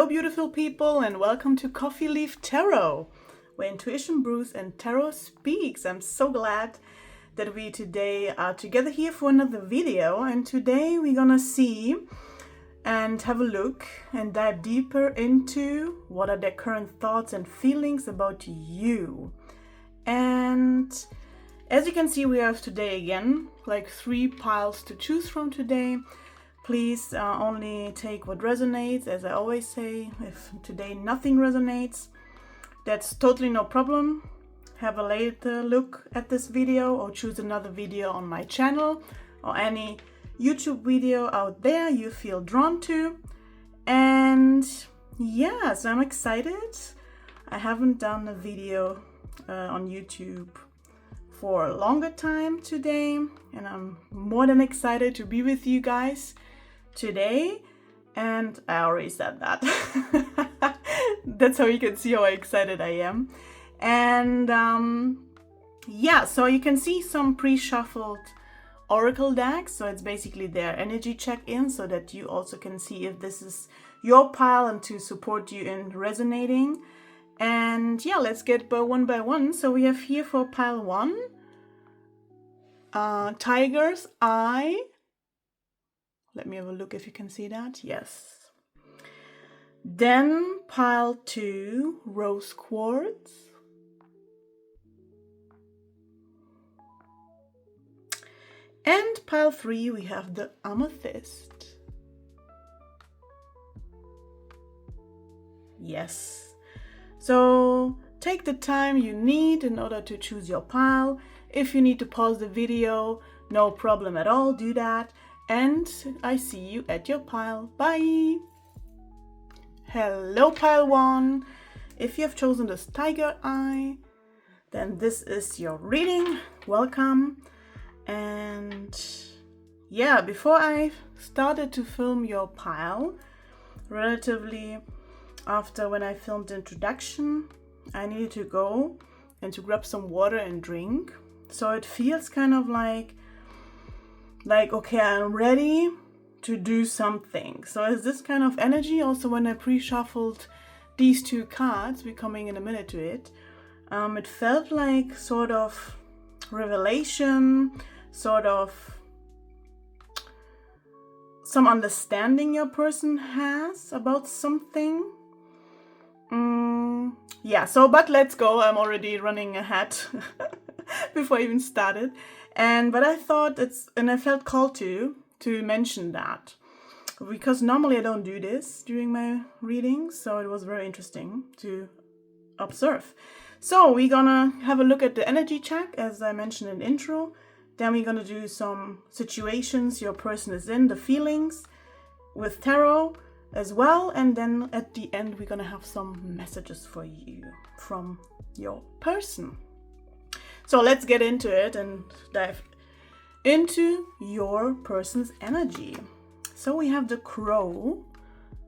beautiful people, and welcome to Coffee Leaf Tarot, where intuition brews and tarot speaks. I'm so glad that we today are together here for another video, and today we're gonna see and have a look and dive deeper into what are their current thoughts and feelings about you. And as you can see, we have today again like 3 piles to choose from today. Please only take what resonates. As I always say, if today nothing resonates, that's totally no problem. Have a later look at this video or choose another video on my channel or any YouTube video out there you feel drawn to. And yes, I'm excited. I haven't done a video on YouTube for a longer time today, and I'm more than excited to be with you guys today. And I already said that. That's how you can see how excited I am. And yeah, so you can see some pre-shuffled oracle decks. So it's basically their energy check-in, so that you also can see if this is your pile and to support you in resonating. And yeah, let's get one by one. So we have here for pile 1, Tiger's Eye. Let me have a look if you can see that. Yes. Then pile 2, Rose Quartz. And pile 3, we have the Amethyst. Yes. So take the time you need in order to choose your pile. If you need to pause the video, no problem at all, do that. And I see you at your pile. Bye! Hello, pile 1. If you have chosen this Tiger Eye, then this is your reading. Welcome. And yeah, before I started to film your pile, relatively after when I filmed the introduction, I needed to go and to grab some water and drink. So it feels kind of like okay, I'm ready to do something. So it's this kind of energy. Also, when I pre-shuffled these 2 cards, we're coming in a minute to it, it felt like sort of revelation, sort of some understanding your person has about something. Yeah, so but let's go. I'm already running ahead before I even started. But I thought I felt called to mention that, because normally I don't do this during my readings, so it was very interesting to observe. So we're gonna have a look at the energy check, as I mentioned in the intro. Then we're gonna do some situations your person is in, the feelings with tarot as well. And then at the end, we're gonna have some messages for you from your person. So let's get into it and dive into your person's energy. So we have the Crow,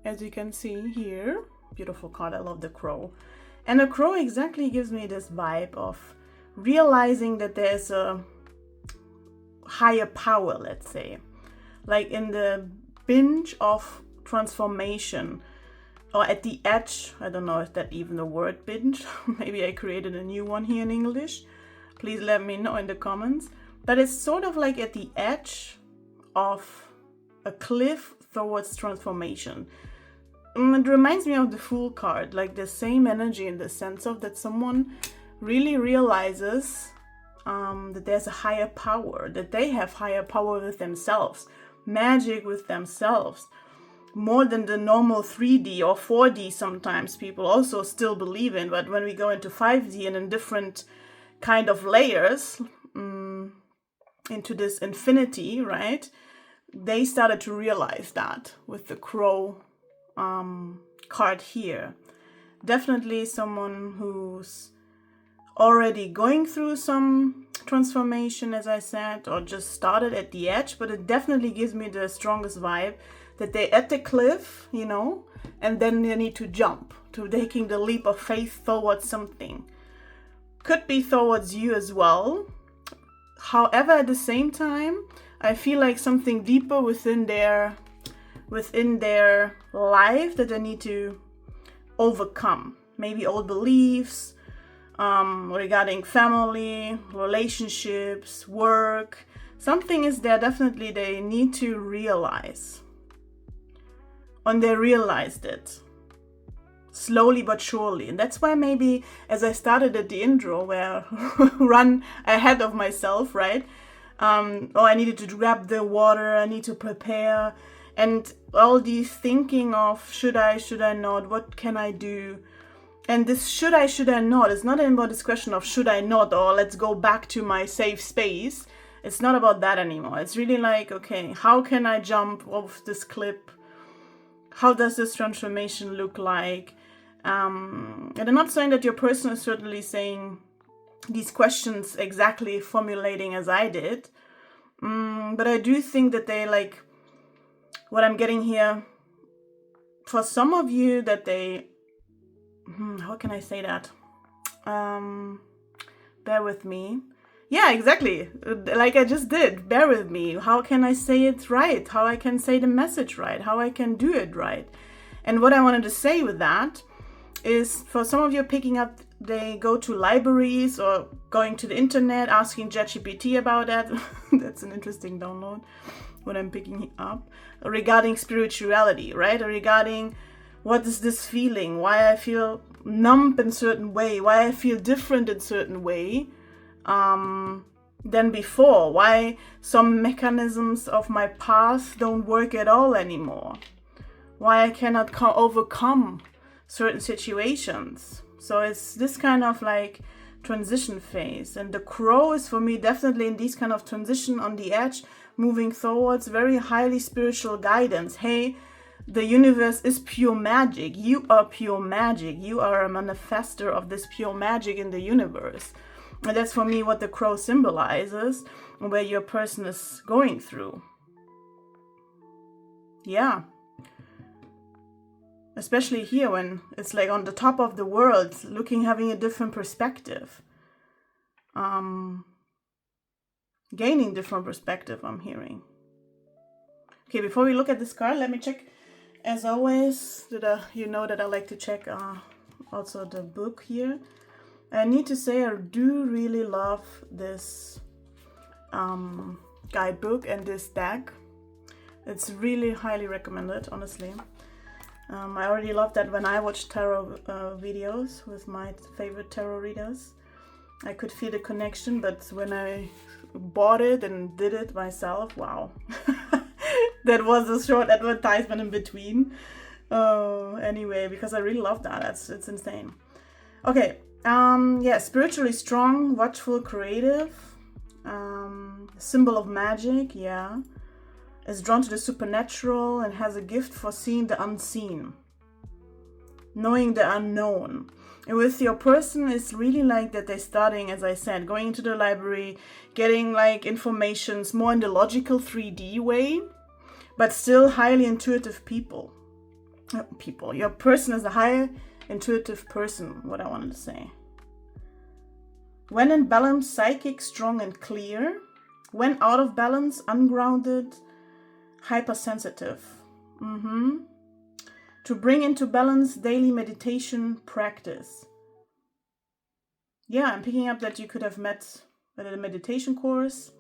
as you can see here. Beautiful card, I love the Crow. And the Crow exactly gives me this vibe of realizing that there's a higher power, let's say. Like in the binge of transformation, or at the edge. I don't know if that's even the word binge. Maybe I created a new one here in English. Please let me know in the comments. But it's sort of like at the edge of a cliff towards transformation. It reminds me of the Fool card, like the same energy in the sense of that someone really realizes that there's a higher power, that they have higher power with themselves, magic with themselves, more than the normal 3D or 4D sometimes people also still believe in. But when we go into 5D and in different kind of layers, into this infinity, right? They started to realize that with the Crow card here. Definitely someone who's already going through some transformation, as I said, or just started at the edge, but it definitely gives me the strongest vibe that they're at the cliff, you know, and then they need to jump, to taking the leap of faith towards something. Could be towards you as well. However, at the same time, I feel like something deeper within their life that they need to overcome. Maybe old beliefs regarding family, relationships, work. Something is there definitely they need to realize. And they realized it. Slowly but surely. And that's why maybe, as I started at the intro, where run ahead of myself, right? I needed to grab the water, I need to prepare. And all these thinking of should I not, what can I do? And this should I not, it's not about this question of should I not, or let's go back to my safe space. It's not about that anymore. It's really like, okay, how can I jump off this cliff? How does this transformation look like? And I'm not saying that your person is certainly saying these questions exactly formulating as I did. But I do think that they like what I'm getting here. For some of you that they, how can I say that? Bear with me. Yeah, exactly. Like I just did. Bear with me. How can I say it right? How I can say the message right? How I can do it right? And what I wanted to say with that is for some of you picking up, they go to libraries or going to the internet, asking ChatGPT about that. That's an interesting download, what I'm picking up. Regarding spirituality, right? Or regarding what is this feeling? Why I feel numb in certain way? Why I feel different in certain way than before? Why some mechanisms of my past don't work at all anymore? Why I cannot overcome certain situations. So it's this kind of like transition phase. And the crow is for me definitely in this kind of transition on the edge, moving towards very highly spiritual guidance. Hey, the universe is pure magic. You are pure magic. You are a manifester of this pure magic in the universe. And that's for me what the crow symbolizes and where your person is going through. Yeah. Especially here when it's like on the top of the world, having a different perspective. Gaining different perspective, I'm hearing. Okay, before we look at this card, let me check. As always, you know that I like to check also the book here. I need to say I do really love this guidebook and this deck. It's really highly recommended, honestly. I already loved that when I watched tarot videos with my favorite tarot readers. I could feel the connection, but when I bought it and did it myself, wow. That was a short advertisement in between. Anyway, because I really love that. It's insane. Okay, spiritually strong, watchful, creative. Symbol of magic, yeah. Is drawn to the supernatural and has a gift for seeing the unseen, knowing the unknown. And with your person, it's really like that they're starting, as I said, going into the library, getting like informations more in the logical 3D way, but still highly intuitive people. Your person is a high intuitive person, what I wanted to say. When in balance, psychic, strong and clear. When out of balance, ungrounded, hypersensitive. To bring into balance, daily meditation practice. Yeah, I'm picking up that you could have met at a meditation course.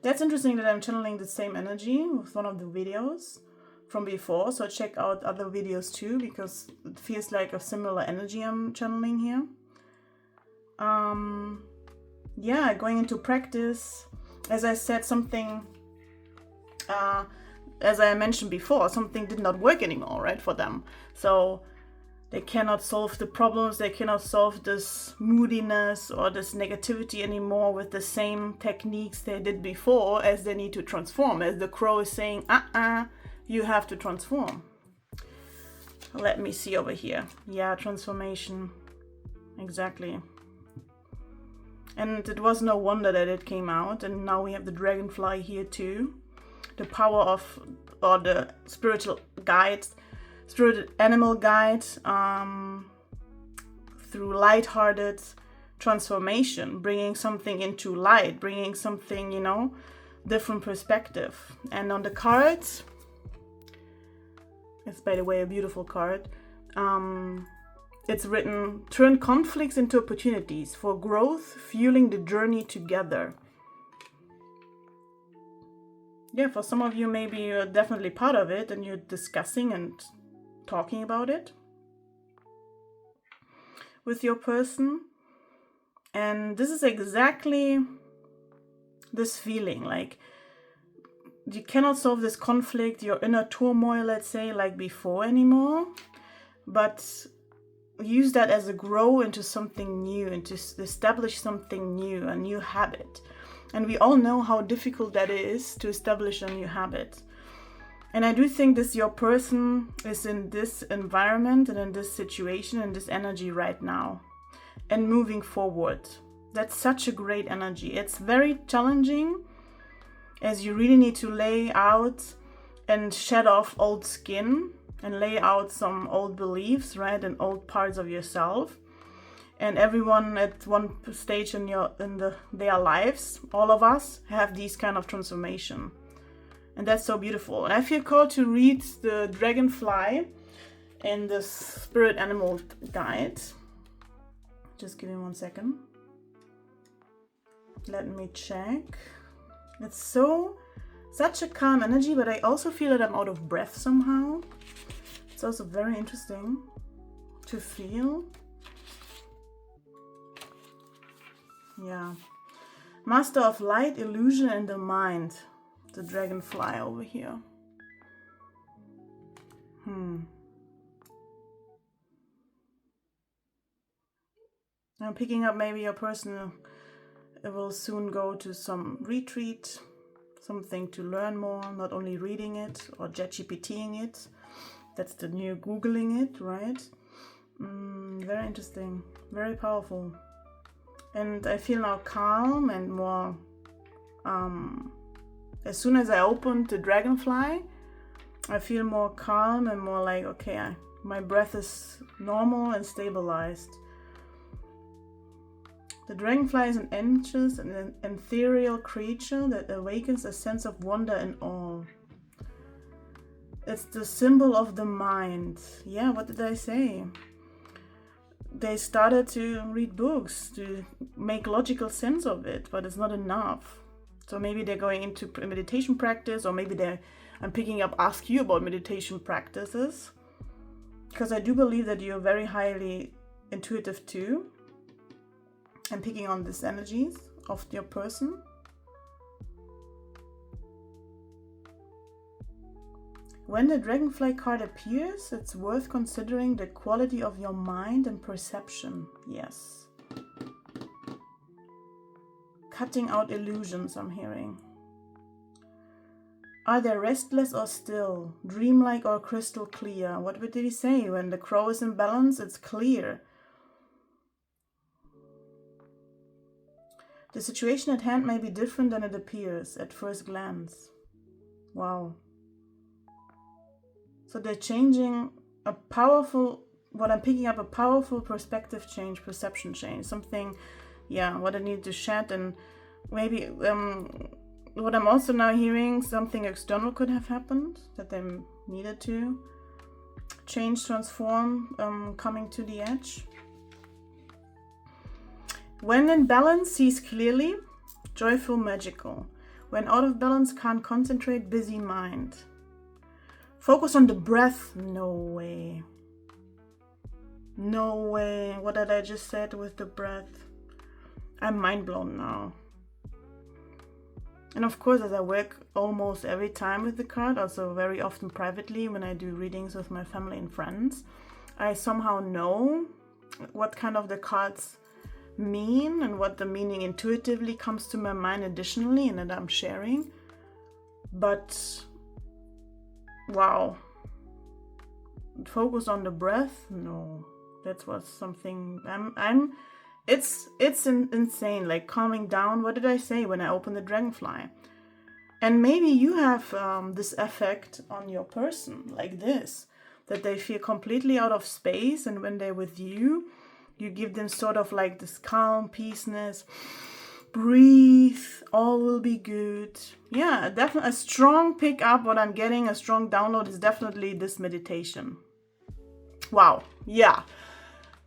That's interesting that I'm channeling the same energy with one of the videos from before. So check out other videos too, because it feels like a similar energy I'm channeling here. Going into practice. As I said, something... as I mentioned before, something did not work anymore, right, for them. So they cannot solve the problems, they cannot solve this moodiness or this negativity anymore with the same techniques they did before, as they need to transform. As the crow is saying, you have to transform. Let me see over here. Yeah, transformation. Exactly. And it was no wonder that it came out. And now we have the dragonfly here too. The power of, or the spiritual guides, spirit animal guide, through light-hearted transformation, bringing something into light, bringing something, different perspective. And on the cards, it's by the way a beautiful card. it's written, turn conflicts into opportunities for growth, fueling the journey together. Yeah, for some of you, maybe you're definitely part of it and you're discussing and talking about it with your person. And this is exactly this feeling, like you cannot solve this conflict, your inner turmoil, let's say, like before anymore, but use that as a grow into something new and to establish something new, a new habit. And we all know how difficult that is to establish a new habit. And I do think this your person is in this environment and in this situation and this energy right now and moving forward. That's such a great energy. It's very challenging, as you really need to lay out and shed off old skin and lay out some old beliefs, right, and old parts of yourself. And everyone at one stage in their lives, all of us have these kind of transformation. And that's so beautiful. And I feel called to read the Dragonfly in the Spirit Animal Guide. Just give me 1 second. Let me check. It's such a calm energy, but I also feel that I'm out of breath somehow. It's also very interesting to feel. Yeah. Master of Light, Illusion, and the Mind. The Dragonfly over here. I'm picking up maybe your person will soon go to some retreat, something to learn more, not only reading it or ChatGPTing it. That's the new Googling it, right? Very interesting, very powerful. And I feel now calm and more, as soon as I opened the Dragonfly, I feel more calm and more like, okay, my breath is normal and stabilized. The dragonfly is an anxious and an ethereal creature that awakens a sense of wonder and awe. It's the symbol of the mind. Yeah, what did I say? They started to read books to make logical sense of it, but it's not enough. So maybe they're going into meditation practice, or maybe I'm picking up, ask you about meditation practices. Because I do believe that you're very highly intuitive too. I'm picking on these energies of your person. When the Dragonfly card appears, it's worth considering the quality of your mind and perception. Yes. Cutting out illusions, I'm hearing. Are they restless or still? Dreamlike or crystal clear? What did he say? When the crow is in balance, it's clear. The situation at hand may be different than it appears at first glance. Wow. So they're changing what I'm picking up, a powerful perspective change, perception change, something, what I need to shed. And maybe what I'm also now hearing, something external could have happened that they needed to change, transform, coming to the edge. When in balance, sees clearly, joyful, magical. When out of balance, can't concentrate, busy mind. Focus on the breath. No way. No way. What did I just said with the breath? I'm mind blown now. And of course, as I work almost every time with the card, also very often privately when I do readings with my family and friends, I somehow know what kind of the cards mean and what the meaning intuitively comes to my mind additionally, and that I'm sharing. But wow, focus on the breath. No, that was something it's insane, like calming down. What did I say when I opened the Dragonfly? And maybe you have this effect on your person, like this, that they feel completely out of space, and when they're with you, you give them sort of like this calm, peaceness. Breathe, all will be good. Yeah, definitely a strong pick up. What I'm getting, a strong download is definitely this meditation. Wow, yeah.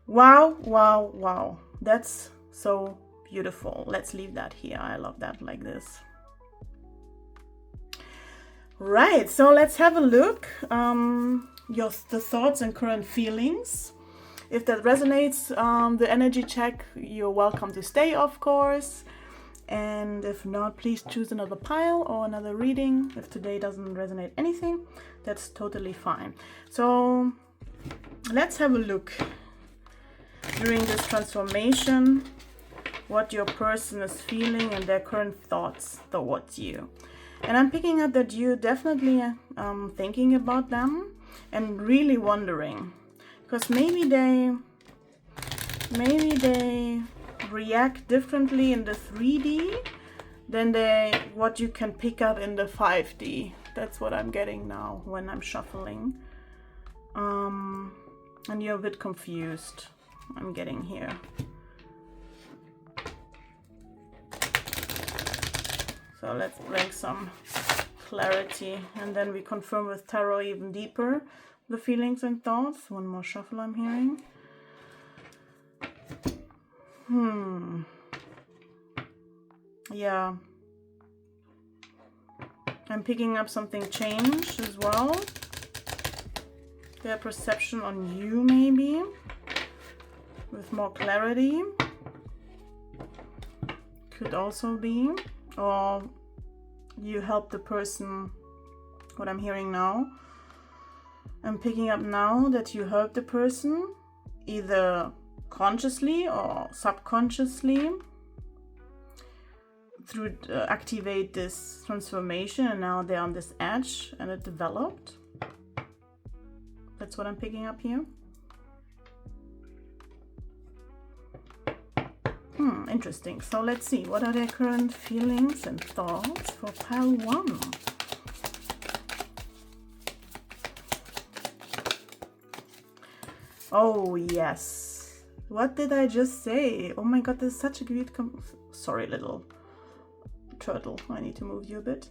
Wow, wow, wow. That's so beautiful. Let's leave that here. I love that like this. Right, so let's have a look. The thoughts and current feelings. If that resonates, the energy check, you're welcome to stay, of course. And if not, please choose another pile or another reading. If today doesn't resonate anything, that's totally fine. So let's have a look during this transformation, what your person is feeling and their current thoughts towards you. And I'm picking up that you're definitely thinking about them and really wondering, because maybe they react differently in the 3D than what you can pick up in the 5D. That's what I'm getting now when I'm shuffling. And you're a bit confused, I'm getting here. So let's bring some clarity, and then we confirm with tarot even deeper the feelings and thoughts. One more shuffle I'm hearing. Yeah. I'm picking up something changed as well. Their perception on you maybe, with more clarity. Could also be. Or you help the person, what I'm hearing now. I'm picking up now that you help the person either consciously or subconsciously through activate this transformation, and now they're on this edge and it developed. That's what I'm picking up here. Interesting. So let's see, what are their current feelings and thoughts for pile 1? Oh yes. What did I just say? Oh my god, this is such a good sorry, little turtle. I need to move you a bit.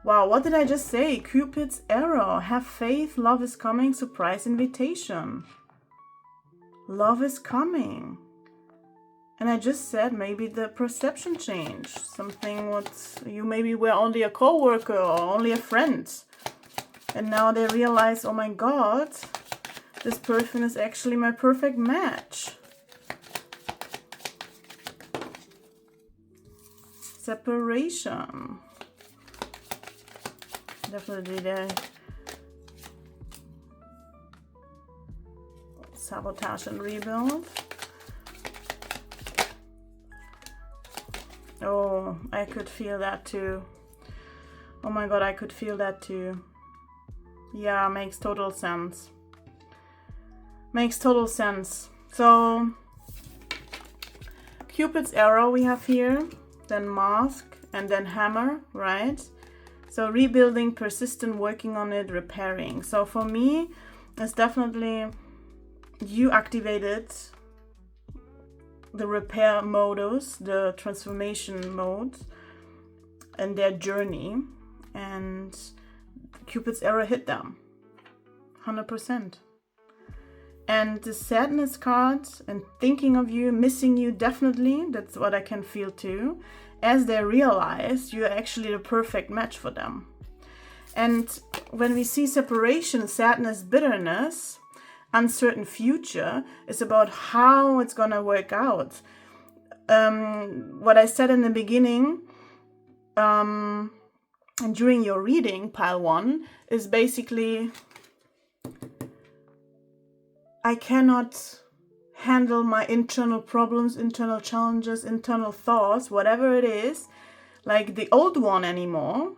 Wow, what did I just say? Cupid's arrow. Have faith, love is coming, surprise invitation. Love is coming. And I just said maybe the perception changed. Something what you maybe were only a co-worker or only a friend. And now they realize, oh my god, this person is actually my perfect match. Separation. Definitely there. Sabotage and rebuild. Oh, I could feel that too. Oh my god, I could feel that too. Yeah, makes total sense. Makes total sense. So, Cupid's arrow we have here, then mask, and then hammer, right? So rebuilding, persistent, working on it, repairing. So for me, it's definitely you activated the repair modus, the transformation mode, and their journey, and Cupid's arrow hit them 100%. And the sadness card and thinking of you, missing you, definitely, that's what I can feel too, as they realize you're actually the perfect match for them. And when we see separation, sadness, bitterness, uncertain future, is about how it's gonna work out. What I said in the beginning, and during your reading, pile 1, is basically I cannot handle my internal problems, internal challenges, internal thoughts, whatever it is, like the old one anymore.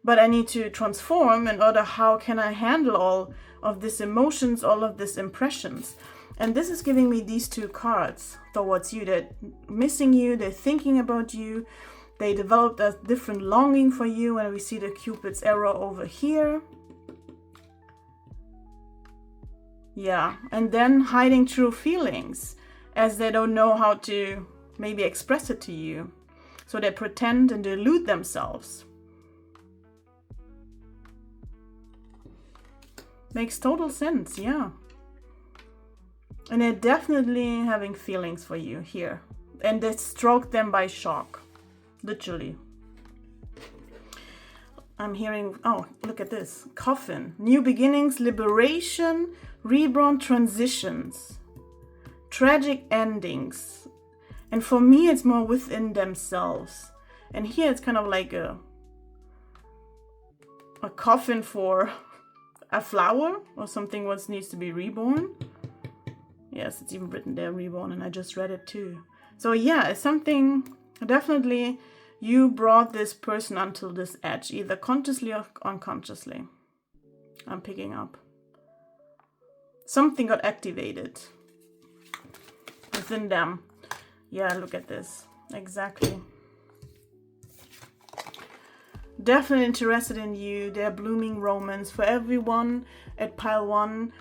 But I need to transform in order, how can I handle all of these emotions, all of these impressions? And this is giving me these two cards towards you. They're missing you, they're thinking about you, they developed a different longing for you. And we see the Cupid's arrow over here. Yeah, and then hiding true feelings as they don't know how to maybe express it to you. So they pretend and delude themselves. Makes total sense, yeah. And they're definitely having feelings for you here. And they stroke them by shock. Literally. I'm hearing, oh, look at this. Coffin. New beginnings, liberation, reborn, transitions. Tragic endings. And for me, it's more within themselves. And here it's kind of like a coffin for a flower or something what needs to be reborn. Yes, it's even written there, reborn, and I just read it too. So yeah, it's something, definitely you brought this person until this edge, either consciously or unconsciously. I'm picking up. Something got activated within them. Yeah, look at this. Exactly. Definitely interested in you. They're blooming romance for everyone at pile 1.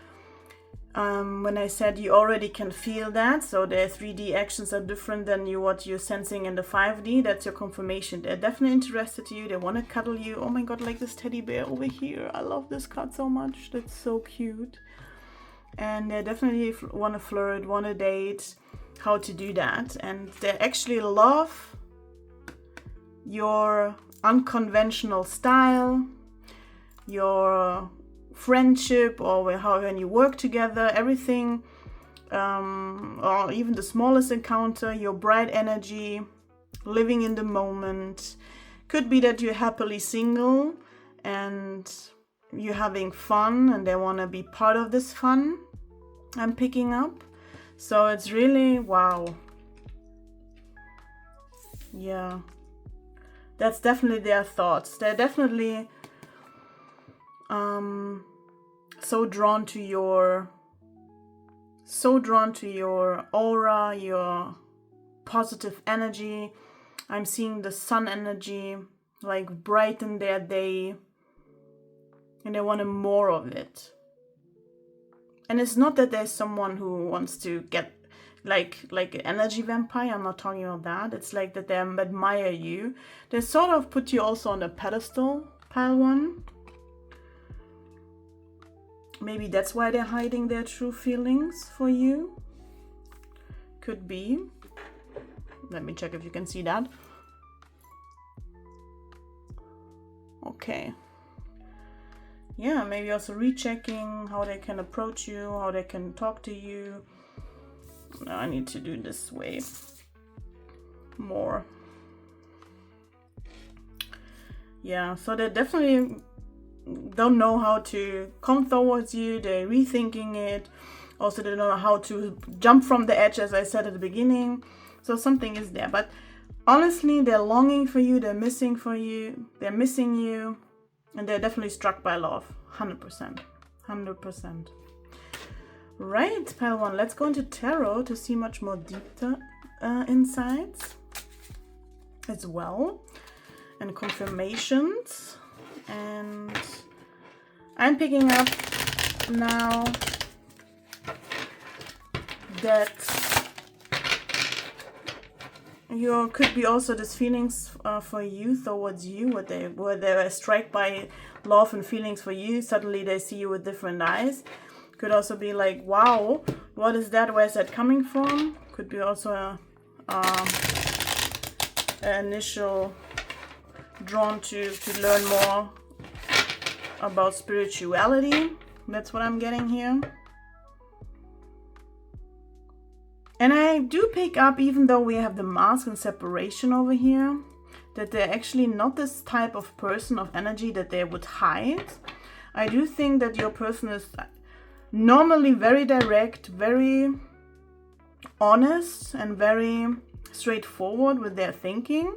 When I said you already can feel that, so their 3D actions are different than what you're sensing in the 5D. That's your confirmation. They're definitely interested in you. They want to cuddle you. Oh my god, like this teddy bear over here. I love this card so much. That's so cute. And they definitely want to flirt, want to date, how to do that. And they actually love your unconventional style, your friendship, or how when you work together, everything, or even the smallest encounter, your bright energy, living in the moment. Could be that you're happily single and you're having fun and they want to be part of this fun. I'm picking up. So it's really, wow. Yeah. That's definitely their thoughts. They're definitely so drawn to your aura, your positive energy. I'm seeing the sun energy like brighten their day, and they want more of it. And it's not that there's someone who wants to get like an energy vampire. I'm not talking about that. It's like that they admire you. They sort of put you also on a pedestal, pile 1. Maybe that's why they're hiding their true feelings for you. Could be. Let me check if you can see that. Okay. Yeah, maybe also rechecking how they can approach you, how they can talk to you. No, I need to do this way more. Yeah, so they definitely don't know how to come towards you. They're rethinking it. Also, they don't know how to jump from the edge, as I said at the beginning. So something is there. But honestly, they're longing for you. They're missing for you. They're missing you. And they're definitely struck by love. 100%. 100%. Right, pile 1. Let's go into tarot to see much more deeper insights as well. And confirmations. And I'm picking up now that you could be also this feelings for you towards you, where they were struck by love and feelings for you. Suddenly they see you with different eyes. Could also be like, wow, what is that? Where's that coming from? Could be also an initial drawn to learn more about spirituality. That's what I'm getting here. And I do pick up, even though we have the mask and separation over here, that they're actually not this type of person of energy that they would hide. I do think that your person is normally very direct, very honest, and very straightforward with their thinking.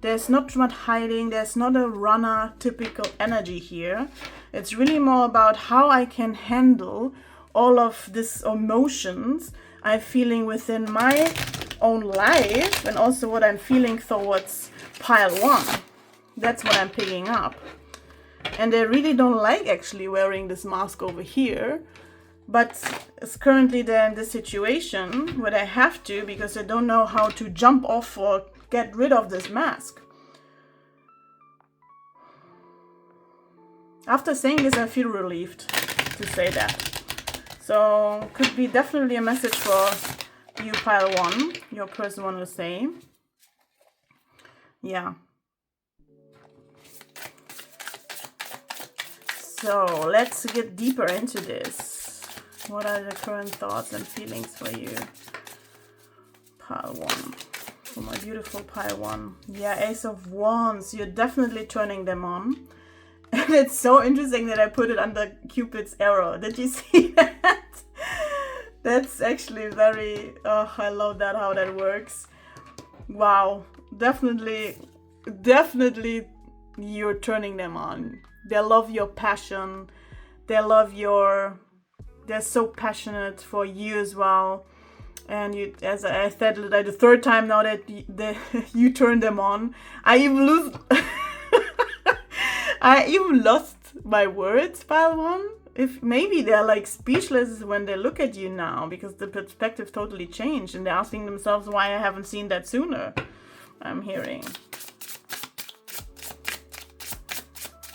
There's not much hiding. There's not a runner typical energy here. It's really more about how I can handle all of these emotions I'm feeling within my own life, and also what I'm feeling towards pile 1. That's what I'm picking up. And they really don't like actually wearing this mask over here. But it's currently they're in this situation where they have to, because they don't know how to jump off or get rid of this mask. After saying this, I feel relieved to say that. So could be definitely a message for you, pile 1. Your person want to say. Yeah. So let's get deeper into this. What are the current thoughts and feelings for you, pile 1? For my beautiful pile 1. Yeah, Ace of Wands. You're definitely turning them on. And it's so interesting that I put it under Cupid's arrow. Did you see that? That's actually very... Oh, I love that, how that works. Wow. Definitely you're turning them on. They love your passion. They love your... They're so passionate for you as well. And you, as I said, like the third time now that you turn them on, I even lost my words, pile 1. If maybe they're like speechless when they look at you now, because the perspective totally changed and they're asking themselves why I haven't seen that sooner. I'm hearing.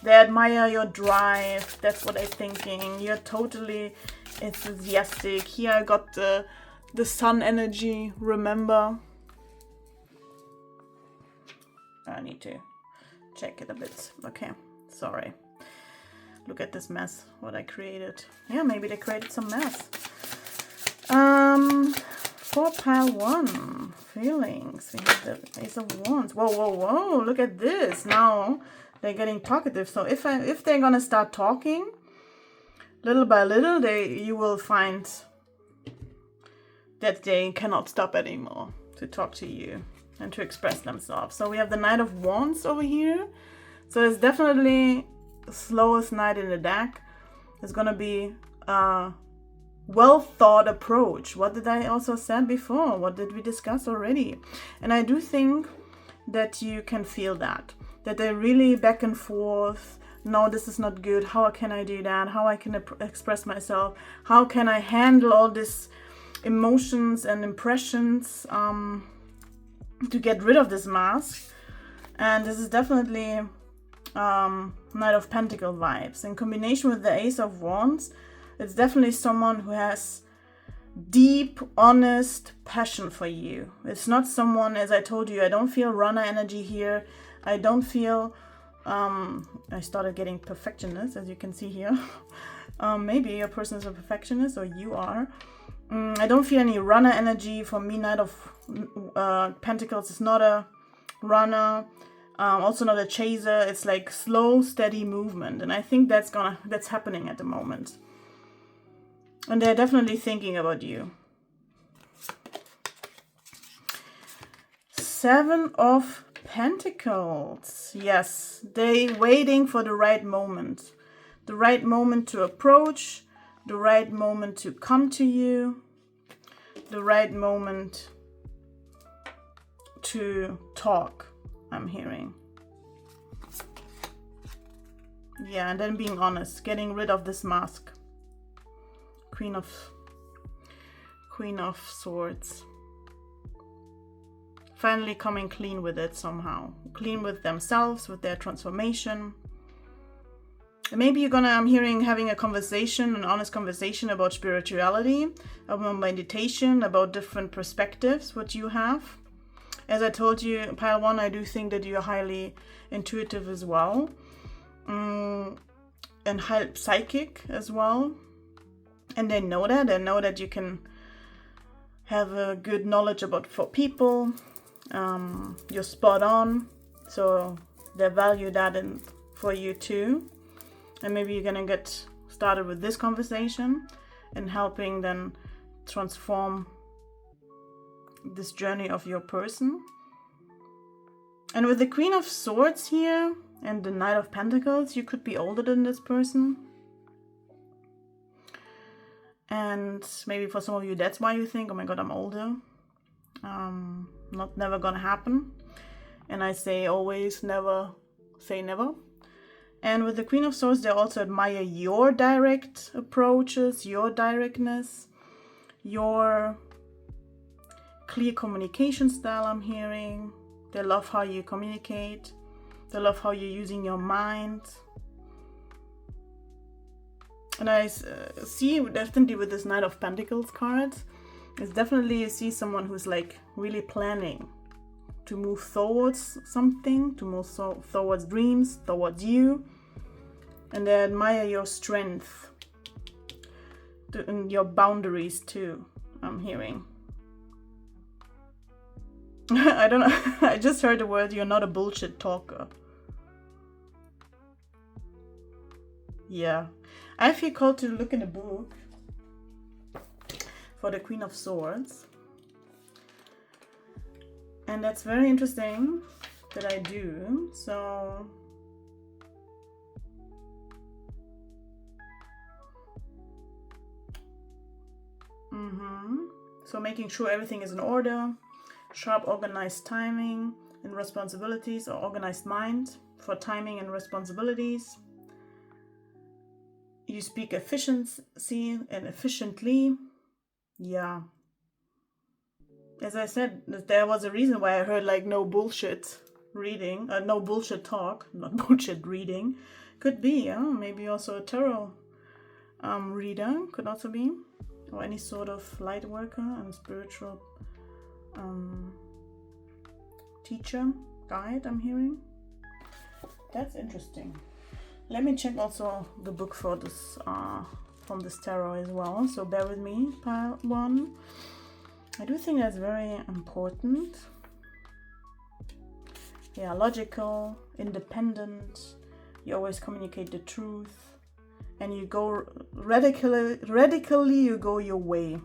They admire your drive. That's what I'm thinking. You're totally enthusiastic. Here I got the sun energy, remember? I need to check it a bit. Okay, sorry. Look at this mess, what I created. Yeah, maybe they created some mess. For pile 1, feelings. We have the Ace of Wands. Whoa, whoa, whoa, look at this. Now they're getting talkative. So if they're gonna start talking, little by little, you will find that they cannot stop anymore to talk to you and to express themselves. So we have the Knight of Wands over here. So it's definitely the slowest knight in the deck. It's gonna be a well thought approach. What did I also said before? What did we discuss already? And I do think that you can feel that they're really back and forth. No, this is not good. How can I do that? How I can express myself? How can I handle all this emotions and impressions to get rid of this mask? And this is definitely Knight of Pentacle vibes in combination with the Ace of Wands. It's definitely someone who has deep, honest passion for you. It's not someone, as I told you, I don't feel runner energy here. I don't feel I started getting perfectionist, as you can see here. Maybe your person is a perfectionist, or you are. I don't feel any runner energy. For me, Knight of Pentacles is not a runner, also not a chaser. It's like slow, steady movement, and I think that's happening at the moment. And they're definitely thinking about you. 7 of Pentacles. Yes, they waiting for the right moment. The right moment to approach, the right moment to come to you, the right moment to talk, I'm hearing. Yeah, and then being honest, getting rid of this mask. Queen of Swords. Finally coming clean with it somehow. Clean with themselves, with their transformation. And maybe I'm hearing having a conversation, an honest conversation about spirituality, about meditation, about different perspectives, what you have. As I told you, pile 1, I do think that you're highly intuitive as well. And highly psychic as well. And they know that you can have a good knowledge for people. You're spot on, so they value that for you too. And maybe you're gonna get started with this conversation and helping then transform this journey of your person. And with the Queen of Swords here and the Knight of Pentacles, you could be older than this person. And maybe for some of you, that's why you think, oh my God, I'm older. Never gonna happen. And I say always, never say never. And with the Queen of Swords, they also admire your direct approaches, your directness, your clear communication style, I'm hearing. They love how you communicate. They love how you're using your mind. And I see definitely with this Knight of Pentacles card, it's definitely you see someone who's like really planning to move towards something, to move towards dreams, towards you. And they admire your strength and your boundaries too, I'm hearing. I don't know, I just heard the word, you're not a bullshit talker. Yeah, I feel called to look in the book for the Queen of Swords. And that's very interesting that I do. So so making sure everything is in order, sharp organized timing and responsibilities, or organized mind for timing and responsibilities. You speak efficiency and efficiently. Yeah. As I said, there was a reason why I heard like no bullshit reading, no bullshit talk, not bullshit reading. Could be, yeah, maybe also a tarot reader could also be, or any sort of light worker and spiritual teacher, guide, I'm hearing. That's interesting. Let me check also the book for this from this tarot as well, so bear with me, pile 1. I do think that's very important. Yeah, logical, independent, you always communicate the truth, and you go radically you go your way.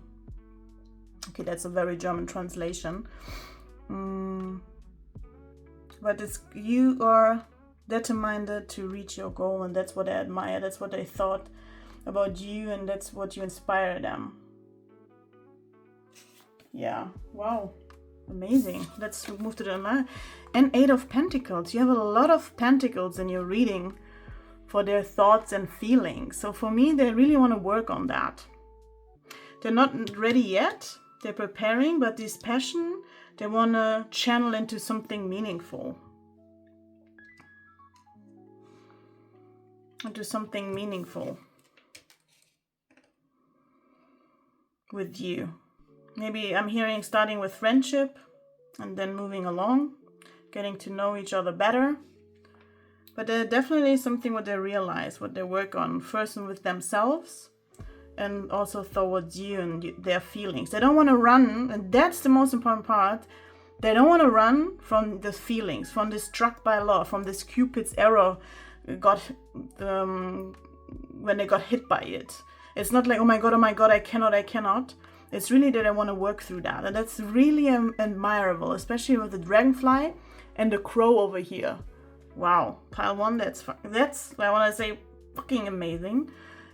Okay, that's a very German translation. But it's, you are determined to reach your goal, and that's what I admire, that's what I thought about you, and that's what you inspire them. Yeah, wow, amazing. Let's move to the and 8 of Pentacles. You have a lot of pentacles in your reading for their thoughts and feelings. So for me, they really want to work on that. They're not ready yet. They're preparing, but this passion, they want to channel into something meaningful. Into something meaningful with you. Maybe I'm hearing starting with friendship and then moving along, getting to know each other better. But they're definitely something what they realize, what they work on, first with themselves and also towards you and their feelings. They don't want to run, and that's the most important part. They don't want to run from the feelings, from this struck by love, from this Cupid's arrow when they got hit by it. It's not like, oh my God, I cannot. It's really that I want to work through that. And that's really admirable, especially with the dragonfly and the crow over here. Wow, pile 1, that's I want to say fucking amazing.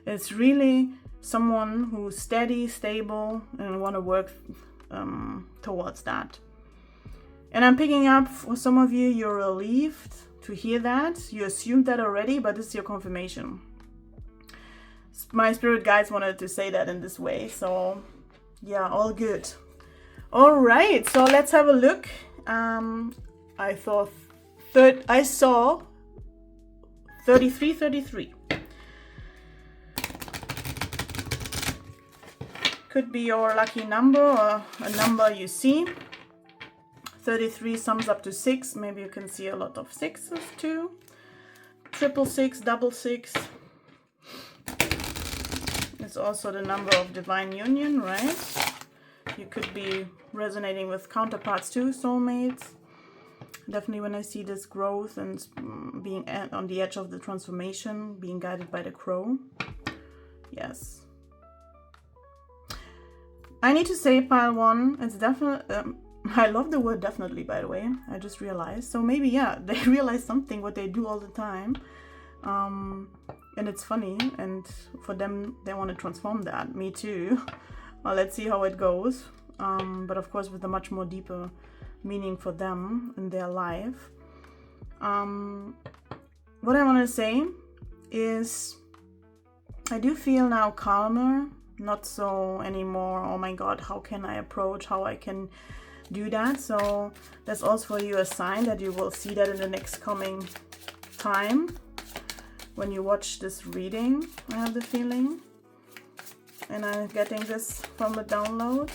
It's really someone who's steady, stable, and want to work towards that. And I'm picking up, for some of you, you're relieved to hear that. You assumed that already, but this is your confirmation. My spirit guides wanted to say that in this way, so yeah, all good. All right, so let's have a look. I saw 33. Could be your lucky number or a number you see. 33 sums up to 6. Maybe you can see a lot of 6s too. 666, 66. It's also the number of divine union, right? You could be resonating with counterparts too, soulmates. Definitely when I see this growth and being on the edge of the transformation, being guided by the crow. Yes. I need to say, pile 1, it's definitely... I love the word definitely, by the way. I just realized. So maybe, yeah, they realize something, what they do all the time. And it's funny. And for them, they want to transform that. Me too. Let's see how it goes. But of course, with a much more deeper meaning for them in their life. What I want to say is I do feel now calmer. Not so anymore, oh my God, how can I approach, how I can do that. So that's also for you a sign that you will see that in the next coming time. when you watch this reading, I have the feeling. And I'm getting this from the download.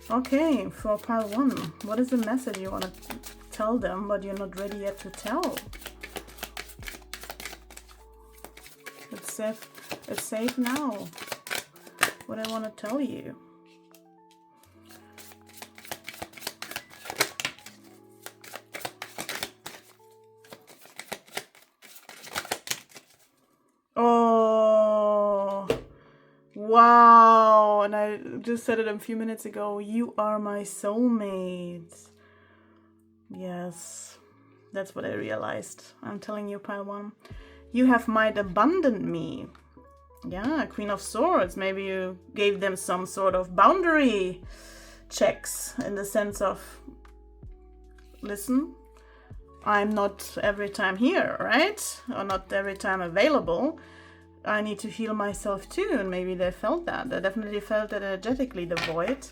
Okay, for pile 1, what is the message you want to tell them, but you're not ready yet to tell? It's safe now. What I want to tell you. Oh, wow. And I just said it a few minutes ago. You are my soulmate. Yes, that's what I realized. I'm telling you, pile 1. You have might abandon me. Yeah, Queen of Swords. Maybe you gave them some sort of boundary checks in the sense of, listen, I'm not every time here, right? Or not every time available. I need to heal myself too. And maybe they felt that. They definitely felt that energetically, the void.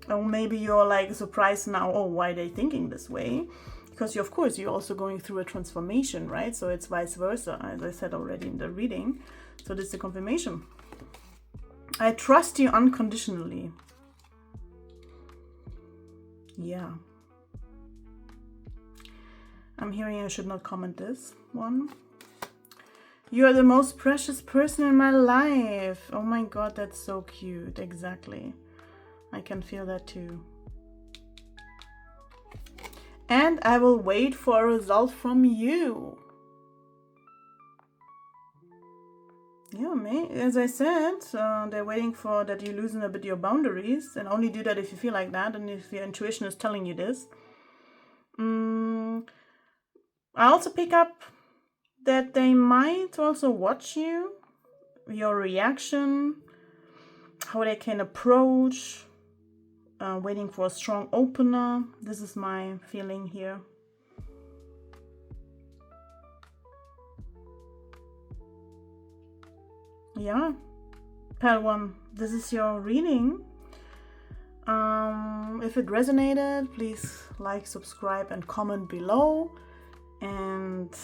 Or maybe you're like surprised now, oh, why are they thinking this way? Because of course you're also going through a transformation, right? So it's vice versa, as I said already in the reading. So this is the confirmation. I trust you unconditionally. Yeah. I'm hearing I should not comment this one. You are the most precious person in my life. Oh my God, that's so cute. Exactly. I can feel that too. And I will wait for a result from you. Yeah, as I said, they're waiting for that you loosen a bit your boundaries, and only do that if you feel like that and if your intuition is telling you this. I also pick up that they might also watch you, your reaction, how they can approach, waiting for a strong opener. This is my feeling here. Yeah, pile 1, this is your reading. If it resonated, please like, subscribe, and comment below. And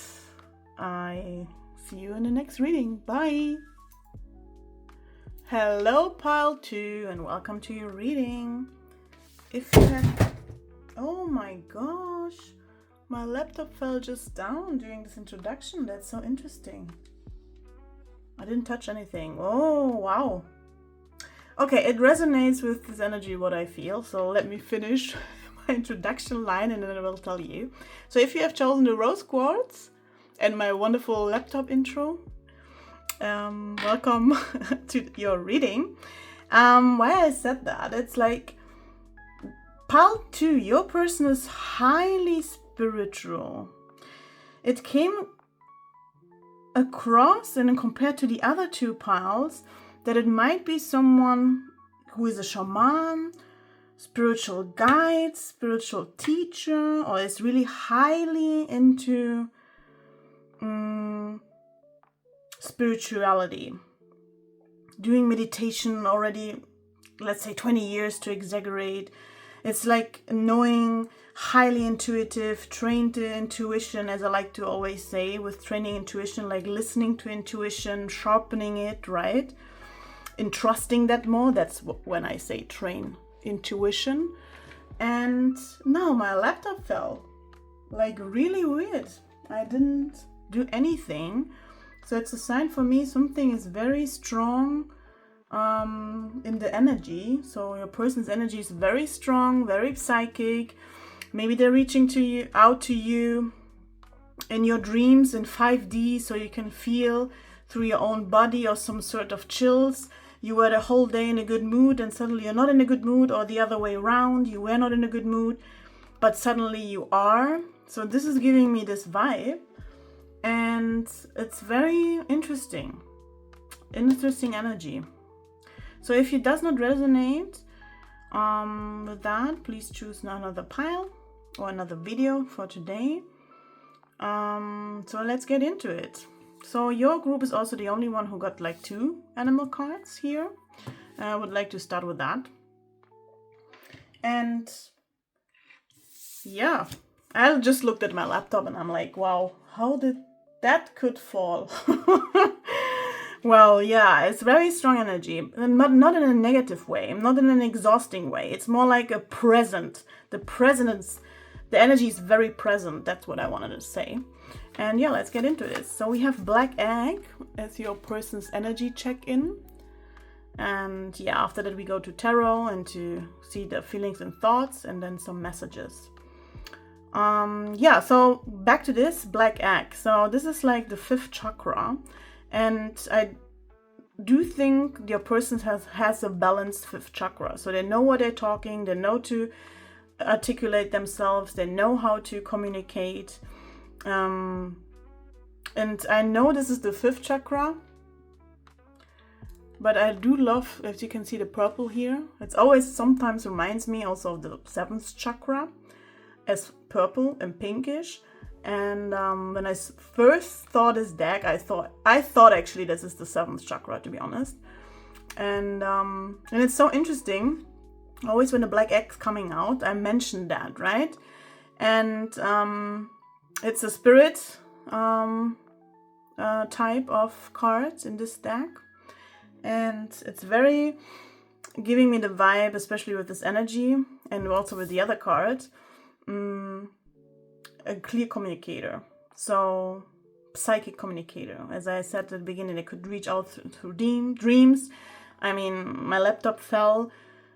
I see you in the next reading. Bye. Hello, pile 2, and welcome to your reading. If you have... Oh my gosh, my laptop fell just down during this introduction. That's so interesting. I didn't touch anything. Oh, wow. Okay, it resonates with this energy, what I feel. So let me finish my introduction line and then I will tell you. So if you have chosen the rose quartz and my wonderful laptop intro, welcome to your reading. Why I said that, it's like pile 2, your person is highly spiritual. It came across, and compared to the other 2 piles, that it might be someone who is a shaman, spiritual guide, spiritual teacher, or is really highly into spirituality, doing meditation already, let's say 20 years to exaggerate. It's like knowing, highly intuitive, trained to intuition, as I like to always say, with training intuition, like listening to intuition, sharpening it, right? Entrusting that more. That's when I say train intuition. And now my laptop fell. Like really weird. I didn't do anything. So it's a sign for me something is very strong in the energy. So your person's energy is very strong, very psychic. Maybe they're reaching to you, out to you in your dreams in 5D, so you can feel through your own body or some sort of chills. You were the whole day in a good mood and suddenly you're not in a good mood, or the other way around, you were not in a good mood, but suddenly you are. So this is giving me this vibe, and it's very interesting energy. So if it does not resonate with that, please choose another pile or another video for today. So let's get into it. So your group is also the only one who got like 2 animal cards here. I would like to start with that. And yeah, I just looked at my laptop and I'm like, wow, how did that could fall? Well, yeah, it's very strong energy, and not in a negative way, not in an exhausting way. It's more like a present. The energy is very present. That's what I wanted to say. And yeah, let's get into this. So we have Black Egg as your person's energy check-in. And yeah, after that we go to tarot and to see the feelings and thoughts, and then some messages. Yeah, so back to this Black Egg. So this is like the 5th chakra, and I do think your person has a balanced 5th chakra. So they know what they're talking, they know to articulate themselves, they know how to communicate. And I know this is the 5th chakra, but I do love, as you can see, the purple here. It's always sometimes reminds me also of the 7th chakra, as purple and pinkish. And when I first saw this deck, I thought actually this is the 7th chakra, to be honest. And it's so interesting. Always when the Black Egg's coming out, I mentioned that, right? And it's a spirit type of cards in this deck, and it's very giving me the vibe, especially with this energy and also with the other card. A clear communicator, so psychic communicator. As I said at the beginning, they could reach out through dreams. I mean, my laptop fell,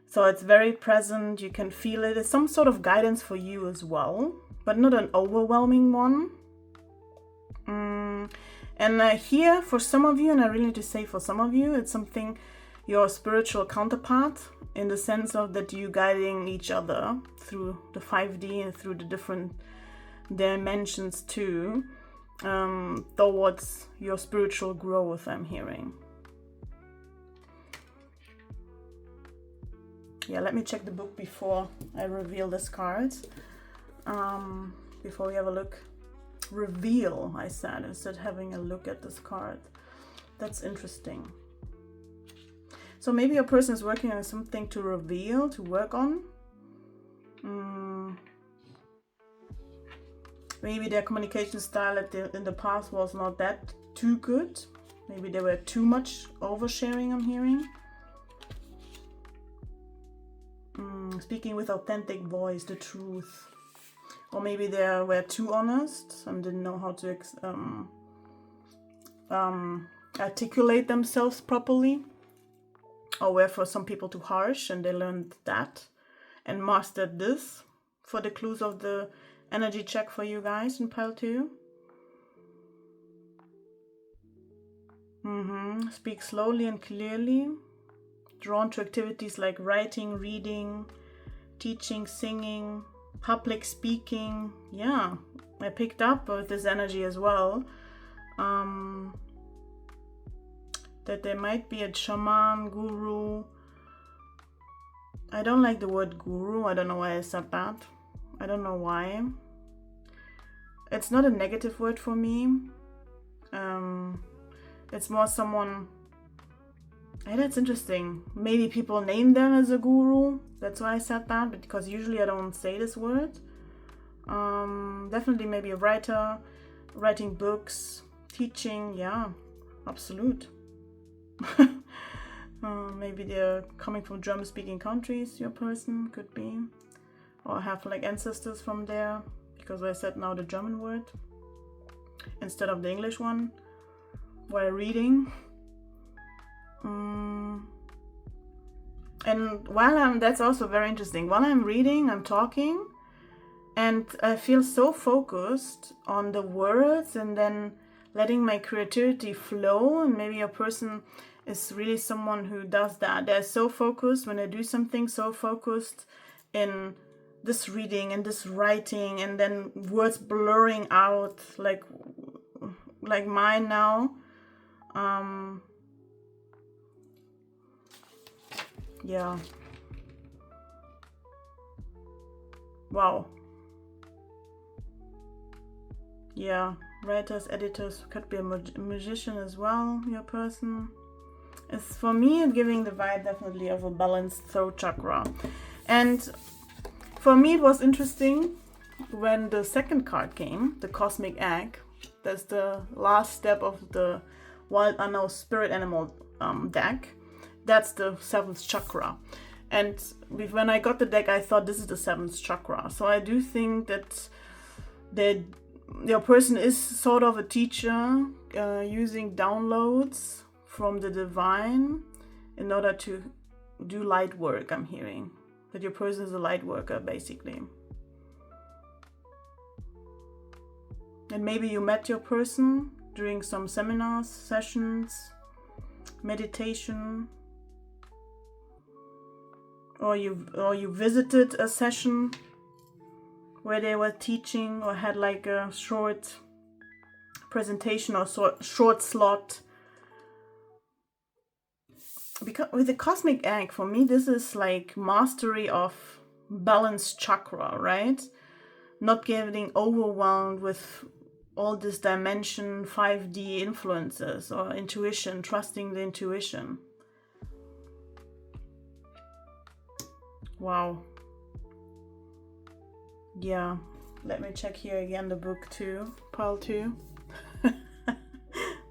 so it's very present. You can feel it. It's some sort of guidance for you as well, but not an overwhelming one. And here, for some of you, and I really need to say for some of you, it's something your spiritual counterpart, in the sense of that you guiding each other through the 5D and through the different dimensions too, towards your spiritual growth, I'm hearing. Yeah, let me check the book before I reveal this card. Before we have a look. Reveal, I said, instead of having a look at this card. That's interesting. So maybe your person is working on something to reveal, to work on. Maybe their communication style in the past was not that too good. Maybe they were too much oversharing, I'm hearing. Speaking with authentic voice, the truth. Or maybe they were too honest and didn't know how to articulate themselves properly. Or were for some people too harsh, and they learned that and mastered this for the clues of the energy check for you guys in pile 2. Speak slowly and clearly. Drawn to activities like writing, reading, teaching, singing, public speaking. Yeah, I picked up with this energy as well. That there might be a shaman, guru. I don't like the word guru. I don't know why I said that. I don't know why. It's not a negative word for me. It's more someone... Hey, that's interesting. Maybe people name them as a guru. That's why I said that, because usually I don't say this word. Definitely maybe a writer, writing books, teaching. Yeah, absolute. Maybe they're coming from German-speaking countries, your person could be. Or have like ancestors from there, because I said now the German word instead of the English one while reading. And that's also very interesting. While I'm reading, I'm talking, and I feel so focused on the words and then letting my creativity flow. And maybe a person is really someone who does that. They're so focused when they do something, so focused in this reading and this writing, and then words blurring out like mine now. Yeah. Wow. Yeah, writers, editors, could be a musician as well, your person. It's, for me, giving the vibe definitely of a balanced throat chakra. And for me it was interesting when the second card came, the Cosmic Egg, that's the last step of the Wild Unknown Spirit Animal deck. That's the 7th chakra. And when I got the deck, I thought this is the 7th chakra. So I do think that your person is sort of a teacher, using downloads from the divine in order to do light work. I'm hearing that your person is a light worker, basically. And maybe you met your person during some seminars, sessions, meditation, or you visited a session where they were teaching or had like a short presentation or short slot. Because with the Cosmic Egg, for me, this is like mastery of balanced chakra, right? Not getting overwhelmed with all this dimension 5D influences or intuition, trusting the intuition. Wow. Yeah, let me check here again the book 2, pile 2.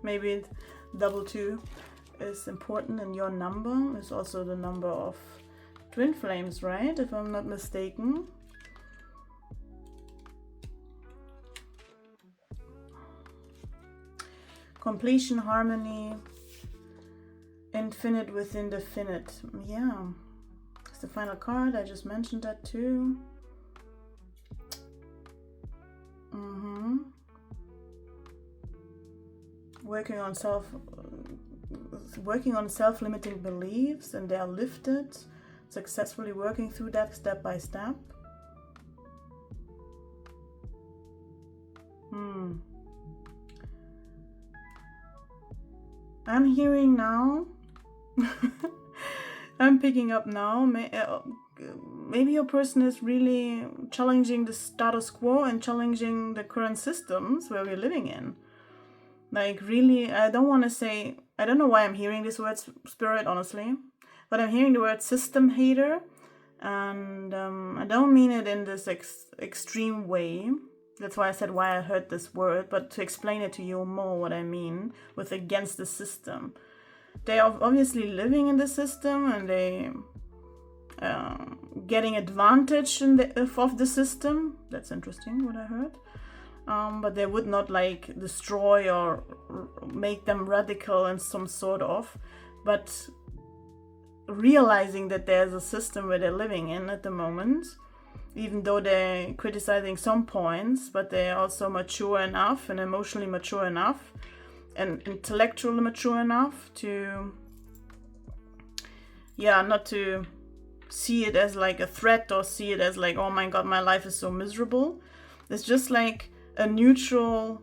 Maybe double 2 is important, and your number is also the number of twin flames, right? If I'm not mistaken. Completion, harmony, infinite within the finite. Yeah, it's the final card. I just mentioned that too. Working on self-limiting beliefs, and they are lifted. Successfully working through that step by step. I'm hearing now. I'm picking up now. Maybe your person is really challenging the status quo and challenging the current systems where we're living in. Like, really, I don't want to say, I don't know why I'm hearing this word spirit, honestly, but I'm hearing the word system hater, and I don't mean it in this extreme way. That's why I said why I heard this word, but to explain it to you more what I mean with against the system. They are obviously living in the system, and they getting advantage of the system. That's interesting what I heard. But they would not like destroy or make them radical in some sort of, but realizing that there's a system where they're living in at the moment, even though they're criticizing some points, but they're also mature enough and emotionally mature enough and intellectually mature enough to, not to see it as like a threat or see it as like, oh my God, my life is so miserable. It's just like a neutral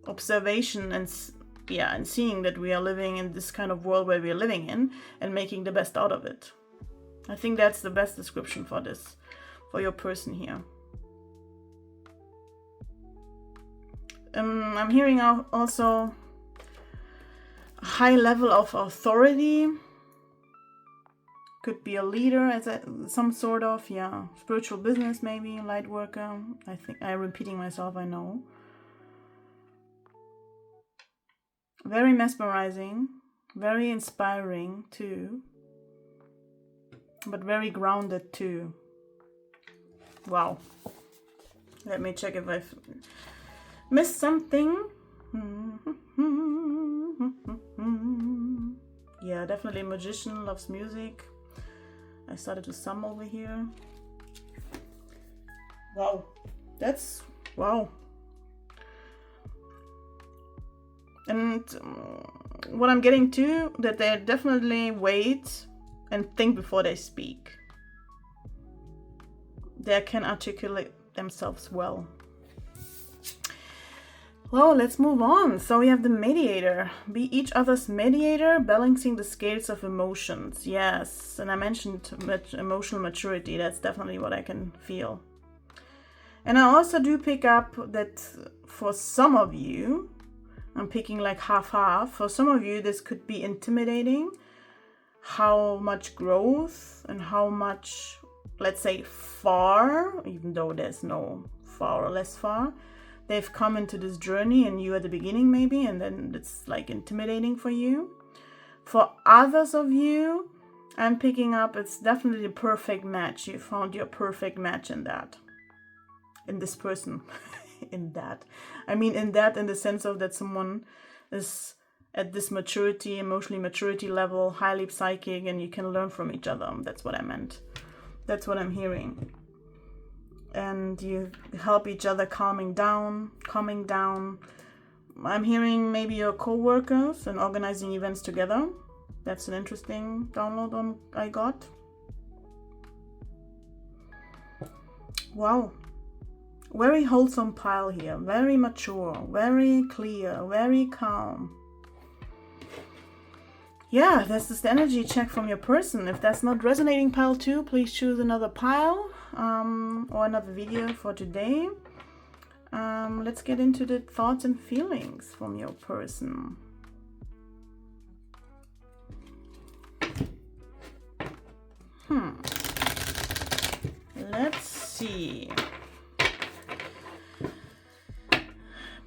observation and seeing that we are living in this kind of world where we are living in and making the best out of it. I think that's the best description for this, for your person here. I'm hearing also a high level of authority. Could be a leader, some sort of, spiritual business maybe, light worker. I think I'm repeating myself, I know. Very mesmerizing, very inspiring too, but very grounded too. Wow. Let me check if I've missed something. Yeah, definitely magician, loves music. I started to sum over here. Wow, that's wow. And what I'm getting to, that they definitely wait and think before they speak. They can articulate themselves well. Well, let's move on. So we have the mediator. Be each other's mediator, balancing the scales of emotions. Yes, and I mentioned emotional maturity. That's definitely what I can feel. And I also do pick up that for some of you, I'm picking like half-half. For some of you, this could be intimidating. How much growth and how much, let's say, far, even though there's no far or less far. They've come into this journey and you at the beginning maybe, and then it's like intimidating for you. For others of you, I'm picking up it's definitely the perfect match. You found your perfect match in that. In this person. In that. I mean in that in the sense of that someone is at this maturity, emotionally maturity level, highly psychic, and you can learn from each other. That's what I meant. That's what I'm hearing. And you help each other calming down. I'm hearing maybe your co-workers and organizing events together. That's an interesting download I got. Wow. Very wholesome pile here. Very mature. Very clear. Very calm. Yeah, that's just the energy check from your person. If that's not resonating pile 2, please choose another pile or another video for today. Let's get into the thoughts and feelings from your person. Let's see.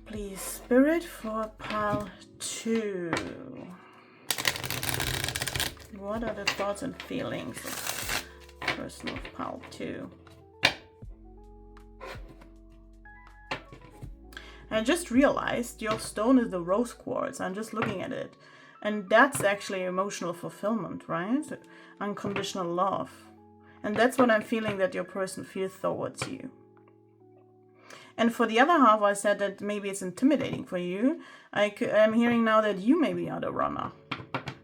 Please, Spirit, for pile 2. What are the thoughts and feelings of person of pile 2? I just realized your stone is the rose quartz. I'm just looking at it. And that's actually emotional fulfillment, right? Unconditional love. And that's what I'm feeling that your person feels towards you. And for the other half, I said that maybe it's intimidating for you. I'm hearing now that you maybe are the runner.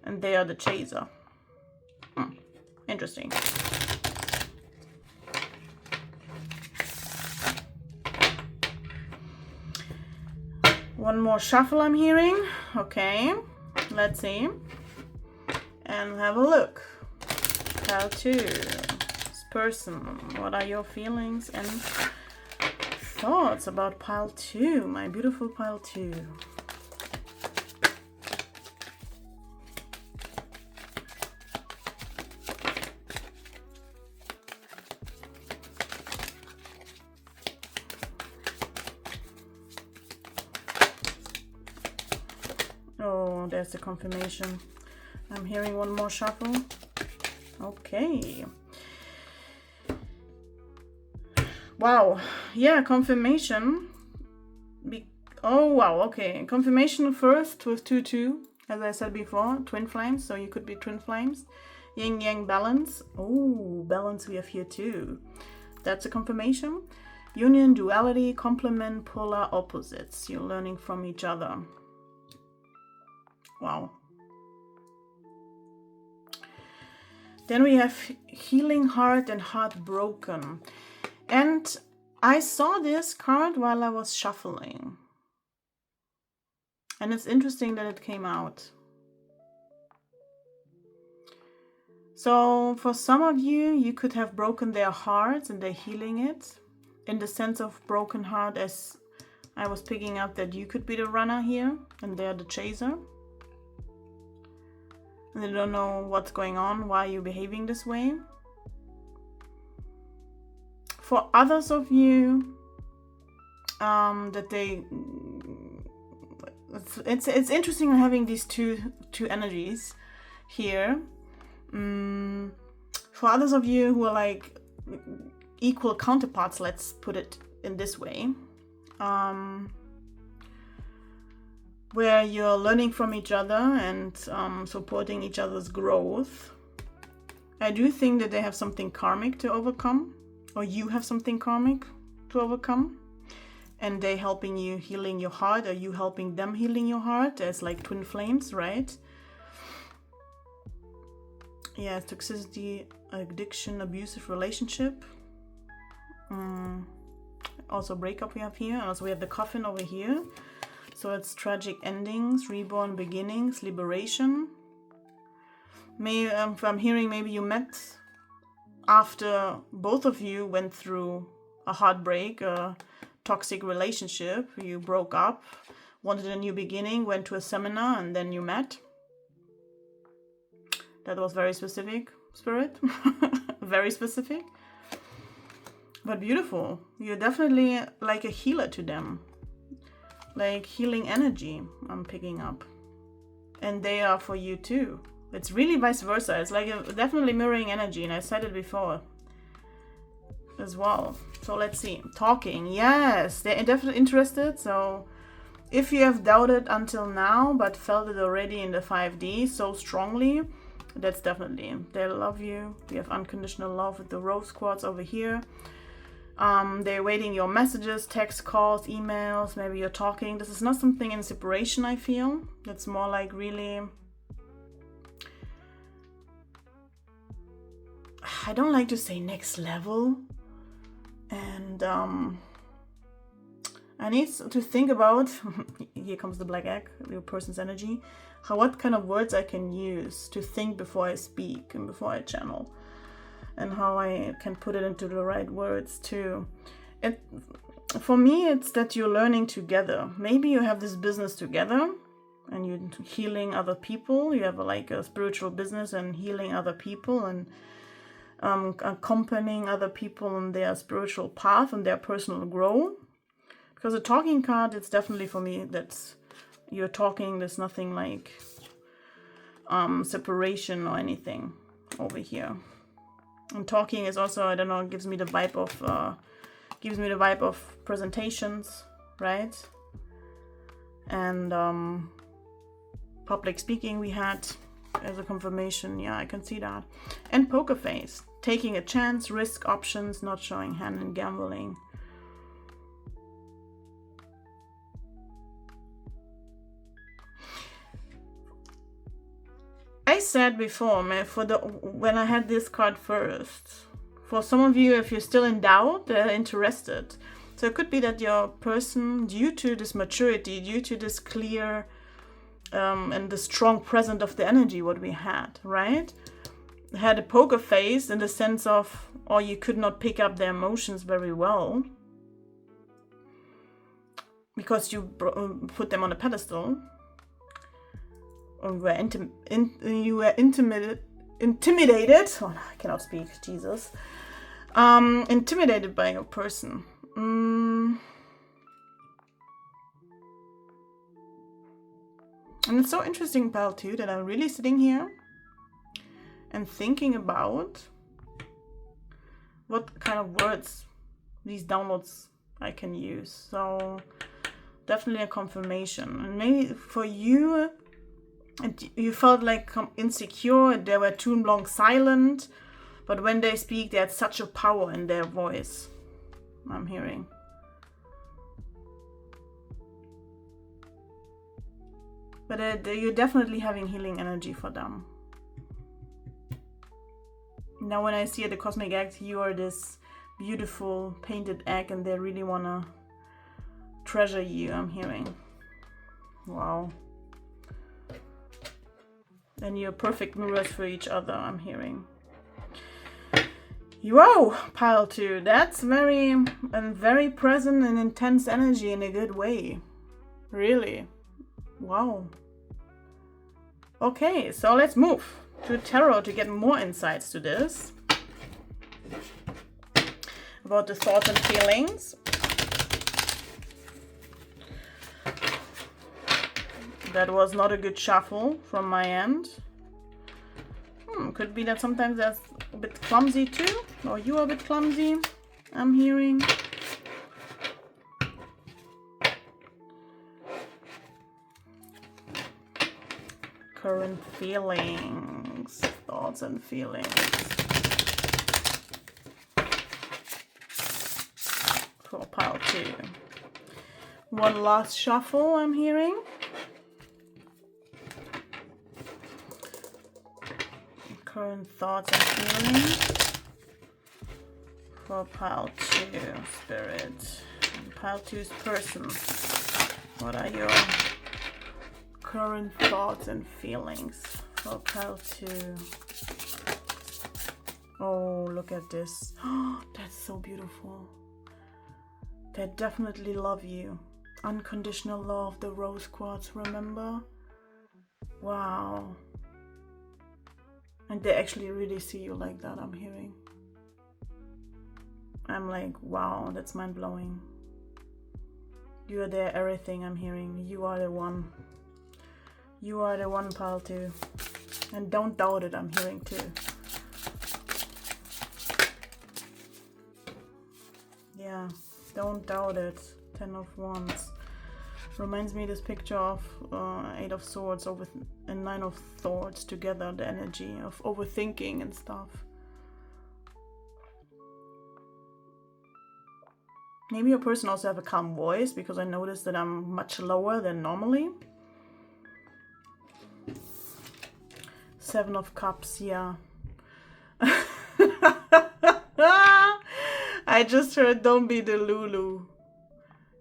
And they are the chaser. Interesting. One more shuffle I'm hearing. Okay, let's see. And have a look. Pile 2. This person. What are your feelings and thoughts about pile 2? My beautiful pile 2. Oh, there's the confirmation. I'm hearing one more shuffle. Okay. Wow. Yeah, confirmation. Oh, wow. Okay. Confirmation first with 2-2. As I said before, twin flames. So you could be twin flames. Yin yang balance. Oh, balance we have here too. That's a confirmation. Union, duality, complement, polar opposites. You're learning from each other. Wow. Then we have healing heart and heartbroken. And I saw this card while I was shuffling. And it's interesting that it came out. So for some of you, you could have broken their hearts and they're healing it. In the sense of broken heart, as I was picking up that you could be the runner here and they're the chaser. And they don't know what's going on, why you're behaving this way. For others of you, that they, it's interesting having these two energies here. For others of you who are like equal counterparts, let's put it in this way. Where you're learning from each other and supporting each other's growth. I do think that they have something karmic to overcome, or you have something karmic to overcome, and they helping you healing your heart, or you helping them healing your heart. As like twin flames, right? Yeah, toxicity, addiction, abusive relationship. Also breakup we have here, and also we have the coffin over here. So it's tragic endings, reborn beginnings, liberation. I'm hearing maybe you met after both of you went through a heartbreak, a toxic relationship. You broke up, wanted a new beginning, went to a seminar, and then you met. That was very specific, Spirit. Very specific. But beautiful. You're definitely like a healer to them. Like healing energy I'm picking up. And they are for you too. It's really vice versa. It's like definitely mirroring energy. And I said it before as well. So let's see. Talking. Yes, they're definitely interested. So if you have doubted until now, but felt it already in the 5D so strongly, that's definitely, they love you. You have unconditional love with the rose quartz over here. They're waiting your messages, text, calls, emails. Maybe you're talking. This is not something in separation, I feel. It's more like really, I don't like to say next level. And I need to think about, here comes the black egg, your person's energy, what kind of words I can use to think before I speak and before I channel, and how I can put it into the right words too. For me, it's that you're learning together. Maybe you have this business together and you're healing other people. You have like a spiritual business and healing other people and accompanying other people on their spiritual path and their personal growth. Because a talking card, it's definitely for me that's you're talking. There's nothing like separation or anything over here. And talking is also, I don't know, gives me the vibe of presentations, right? And public speaking we had as a confirmation. Yeah, I can see that. And poker face, taking a chance, risk options, not showing hand, and gambling. I said before, man, when I had this card first, for some of you, if you're still in doubt, they're interested. So it could be that your person, due to this maturity, due to this clear and the strong presence of the energy, what we had, right? Had a poker face in the sense of, or you could not pick up their emotions very well because you put them on a pedestal. Or you were intimidated. Oh, I cannot speak. Jesus. Intimidated by a person. And it's so interesting, pal, too, that I'm really sitting here and thinking about what kind of words, these downloads I can use. So definitely a confirmation. And maybe for you, you felt like insecure, they were too long silent, but when they speak, they had such a power in their voice, I'm hearing. But you're definitely having healing energy for them. Now when I see the cosmic egg, you are this beautiful painted egg and they really want to treasure you, I'm hearing. Wow. And you're perfect mirrors for each other, I'm hearing. Whoa, pile 2. That's very present and intense energy in a good way. Really. Wow. Okay, so let's move to tarot to get more insights to this. About the thoughts and feelings. That was not a good shuffle from my end. Could be that sometimes that's a bit clumsy too, or you are a bit clumsy, I'm hearing. Current feelings, thoughts and feelings. For pile 2. One last shuffle, I'm hearing. Current thoughts and feelings for pile 2, spirit. And pile 2's person. What are your current thoughts and feelings for pile 2? Oh, look at this. Oh, that's so beautiful. They definitely love you. Unconditional love, the rose quartz, remember? Wow. And they actually really see you like that, I'm hearing. I'm like, wow, that's mind-blowing. You are there, everything I'm hearing. You are the one. You are the one, pal, too. And don't doubt it, I'm hearing too. Yeah, don't doubt it. 10 of Wands. Reminds me this picture of 8 of Swords and 9 of Swords together. The energy of overthinking and stuff. Maybe your person also have a calm voice, because I noticed that I'm much lower than normally. 7 of Cups, yeah. I just heard, don't be the Lulu.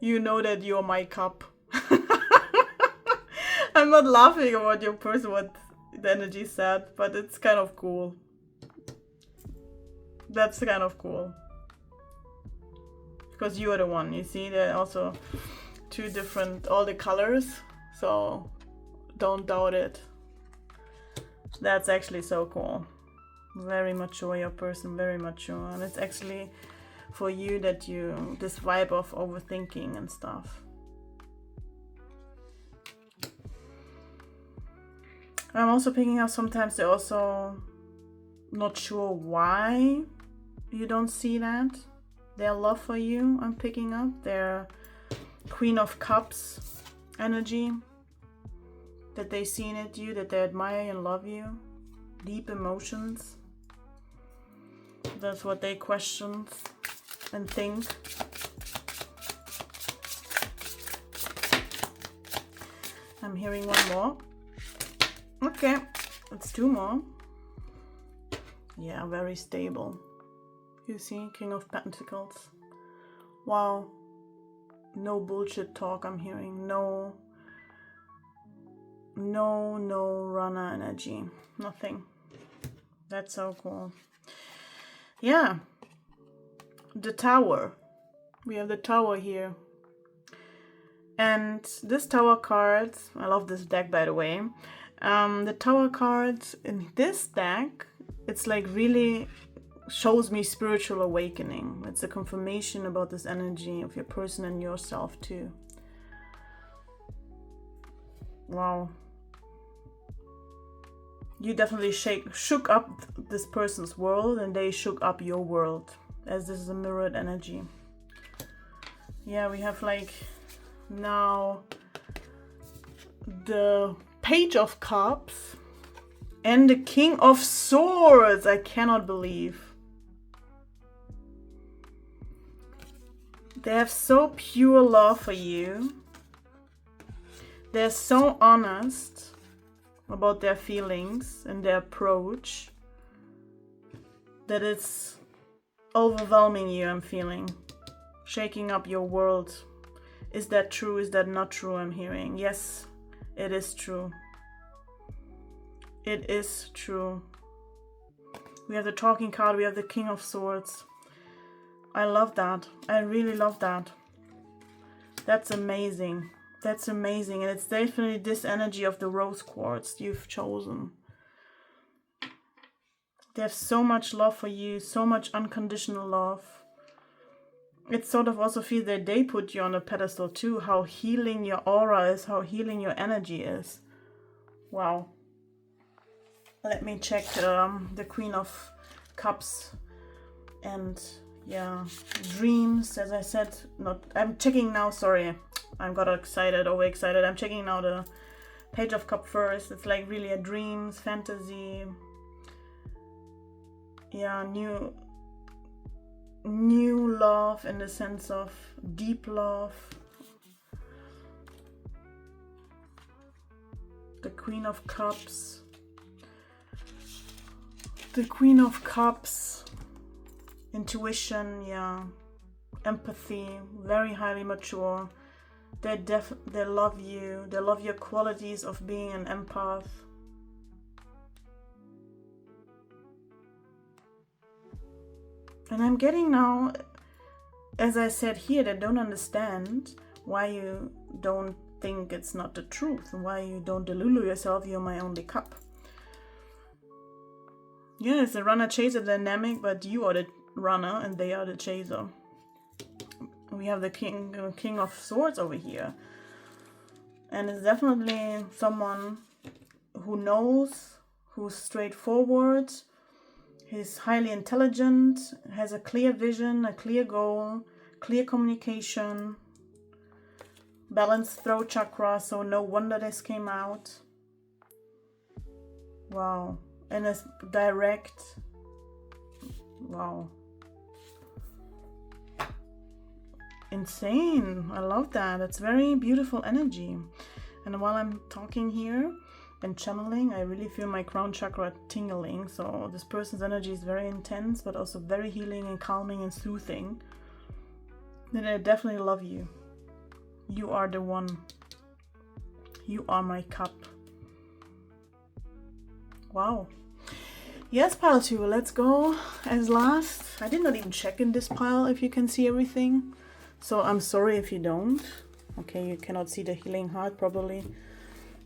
You know that you're my cup. I'm not laughing about your person, what the energy said, but it's kind of cool. That's kind of cool. Because you are the one, you see, there are also 2 different, all the colors, so don't doubt it. That's actually so cool. Very mature, your person, very mature. And it's actually for you that you, this vibe of overthinking and stuff. I'm also picking up sometimes they're also not sure why you don't see that. Their love for you, I'm picking up. Their Queen of Cups energy. That they see in you, that they admire and love you. Deep emotions. That's what they question and think. I'm hearing one more. Okay, it's 2 more. Yeah, very stable. You see, King of Pentacles. Wow. No bullshit talk I'm hearing. No runner energy. Nothing. That's so cool. Yeah. The Tower. We have the Tower here. And this Tower card, I love this deck, by the way. The Tower card in this deck, it's like really shows me spiritual awakening. It's a confirmation about this energy of your person and yourself too. Wow. You definitely shook up this person's world, and they shook up your world, as this is a mirrored energy. Yeah, we have like now the Page of Cups and the King of Swords. I cannot believe. They have so pure love for you. They're so honest about their feelings and their approach that it's overwhelming you, I'm feeling. Shaking up your world. Is that true? Is that not true? I'm hearing. Yes, it is true. It is true. We have the Talking card. We have the King of Swords. I love that. I really love that. That's amazing. That's amazing. And it's definitely this energy of the rose quartz you've chosen. They have so much love for you, so much unconditional love. It sort of also feels that they put you on a pedestal too, how healing your aura is, how healing your energy is. Wow. Let me check the Queen of Cups and yeah, dreams, as I said. I'm checking now, sorry. I got overexcited. I'm checking now the Page of Cups first. It's like really a dreams, fantasy. Yeah, new love in the sense of deep love. The Queen of Cups. The Queen of Cups. Intuition, yeah. Empathy, very highly mature. They love you. They love your qualities of being an empath. And I'm getting now, as I said here, they don't understand why you don't think it's not the truth, and why you don't delulu yourself, you're my only cup. Yeah, it's a runner-chaser dynamic, but you are the runner and they are the chaser. We have the King of Swords over here. And it's definitely someone who knows, who's straightforward, he's highly intelligent, has a clear vision, a clear goal, clear communication, balanced throat chakra, so no wonder this came out. Wow. And it's direct. Wow. Insane. I love that. It's very beautiful energy. And while I'm talking here and channeling, I really feel my crown chakra tingling. So this person's energy is very intense, but also very healing and calming and soothing. And I definitely love you. You are the one. You are my cup. Wow. Yes, pile 2, let's go as last. I did not even check in this pile if you can see everything. So I'm sorry if you don't. Okay, you cannot see the healing heart probably.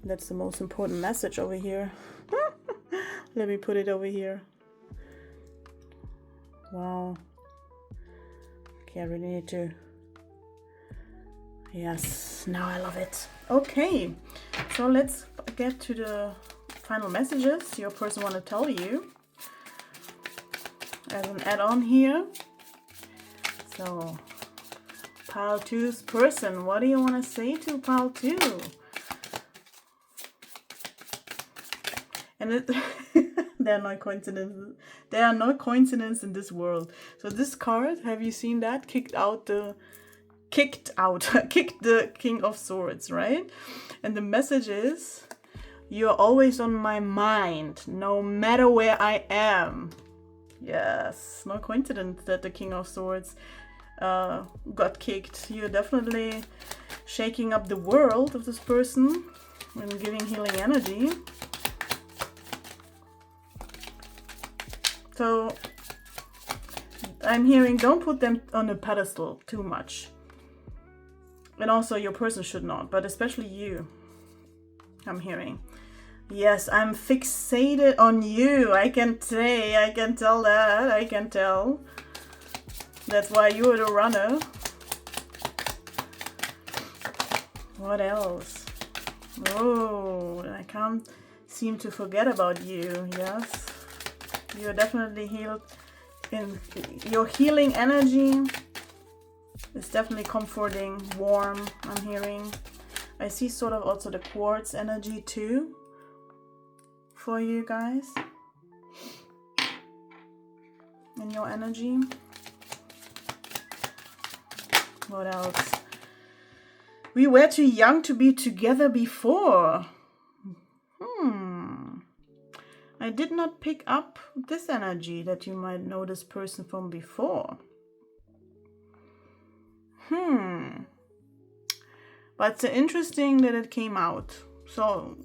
That's the most important message over here. Let me put it over here. Wow. Okay, I really need to... Yes, now I love it. Okay, so let's get to the final messages your person want to tell you as an add-on here. So pile 2's person, what do you want to say to pile 2? And it there are no coincidences. There are no coincidences in this world. So this card, have you seen that? Kicked the King of Swords, right? And the message is, you're always on my mind, no matter where I am. Yes, no coincidence that the King of Swords got kicked. You're definitely shaking up the world of this person and giving healing energy. So I'm hearing, don't put them on a pedestal too much. And also your person should not, but especially you. I'm hearing. Yes, I'm fixated on you. I can tell that. I can tell. That's why you're the runner. What else? Oh, I can't seem to forget about you. Yes. You're definitely healed. In your healing energy is definitely comforting, warm, I'm hearing. I see sort of also the quartz energy too for you guys. In your energy. What else? We were too young to be together before. I did not pick up this energy that you might know this person from before. But it's interesting that it came out. So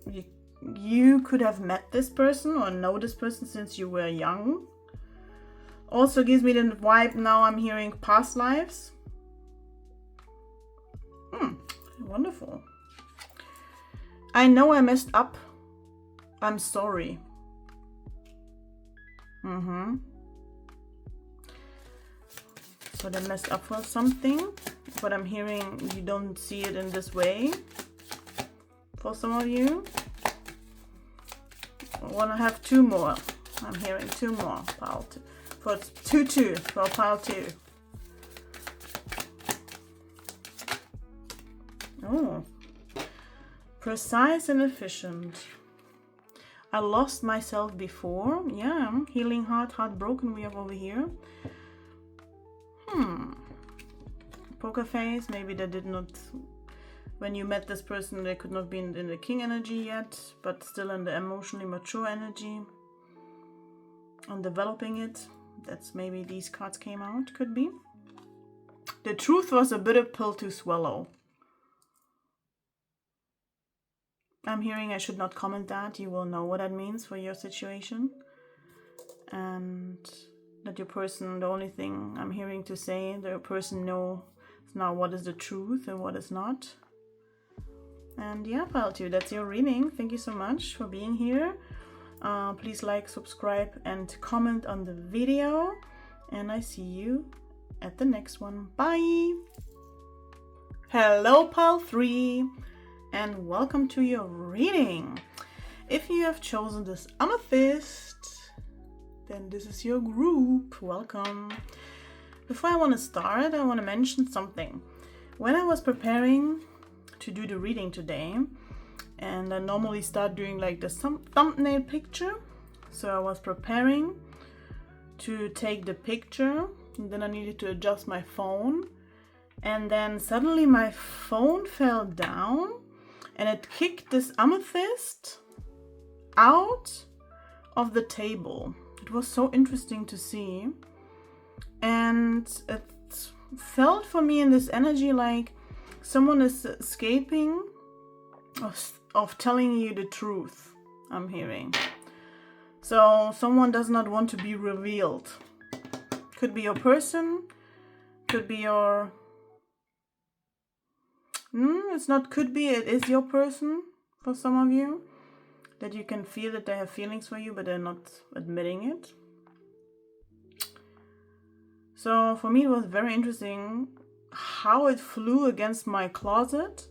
you could have met this person or know this person since you were young. Also gives me the vibe now I'm hearing past lives. Wonderful. I know I messed up. I'm sorry. So they messed up for something, but I'm hearing you don't see it in this way. For some of you, I want to have 2 more. I'm hearing 2 more. Pile 2 for 2 for pile 2. Oh, precise and efficient. I lost myself before. Yeah, healing heart, heartbroken we have over here. Poker face, maybe they did not, when you met this person, they could not be in the king energy yet, but still in the emotionally mature energy. And developing it. That's maybe these cards came out, could be. The truth was a bitter pill to swallow. I'm hearing I should not comment that. You will know what that means for your situation. And that your person, the only thing I'm hearing to say, the person knows now what is the truth and what is not. And yeah, pile 2, that's your reading. Thank you so much for being here. Please like, subscribe, and comment on the video. and I see you at the next one. Bye! Hello, Pile 3, and welcome to your reading. If you have chosen this amethyst, then this is your group. Welcome. Before I want to start, I want to mention something. When I was preparing to do the reading today, and I normally start doing like the thumbnail picture, so I was preparing to take the picture, and then I needed to adjust my phone, and then suddenly my phone fell down and it kicked this amethyst out of the table. It was so interesting to see, and it felt for me in this energy like someone is escaping of telling you the truth. I'm hearing. So someone does not want to be revealed. Could be your person, could be your... it's not could be, it is your person for some of you. That you can feel that they have feelings for you, but they're not admitting it. So for me it was very interesting how it flew against my closet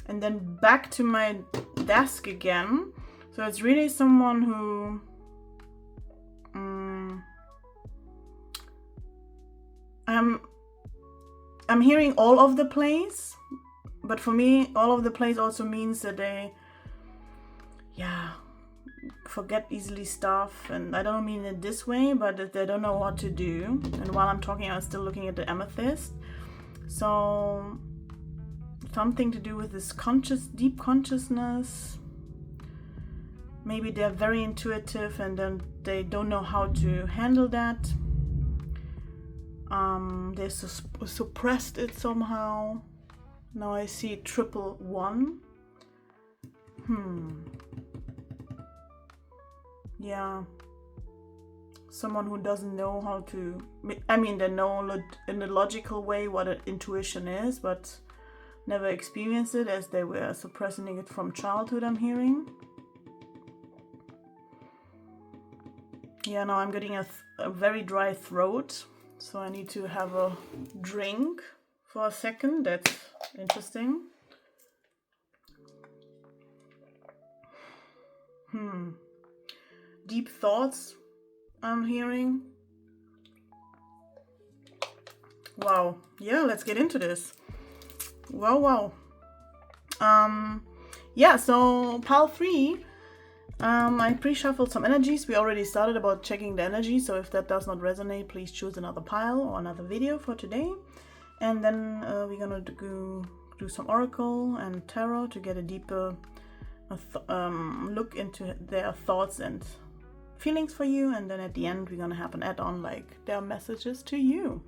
and then back to my desk again. So it's really someone who... I'm hearing all over the place, but for me all over the place also means that they forget easily stuff, and I don't mean it this way, but that they don't know what to do. And while I'm talking, I'm still looking at the amethyst. So something to do with this deep consciousness. Maybe they're very intuitive and then they don't know how to handle that. They suppressed it somehow. Now I see 111. Yeah. Someone who doesn't know how to... I mean, they know in a logical way what an intuition is, but never experienced it as they were suppressing it from childhood, I'm hearing. Yeah, now I'm getting a very dry throat, so I need to have a drink for a second. That's interesting. Deep thoughts I'm hearing. Wow. Yeah, let's get into this. Wow. Yeah, so pile 3. I pre-shuffled some energies. We already started about checking the energy, so if that does not resonate, please choose another pile or another video for today. And then we're gonna do some oracle and tarot to get a deeper look into their thoughts and feelings for you. And then at the end, we're gonna have an add-on like their messages to you.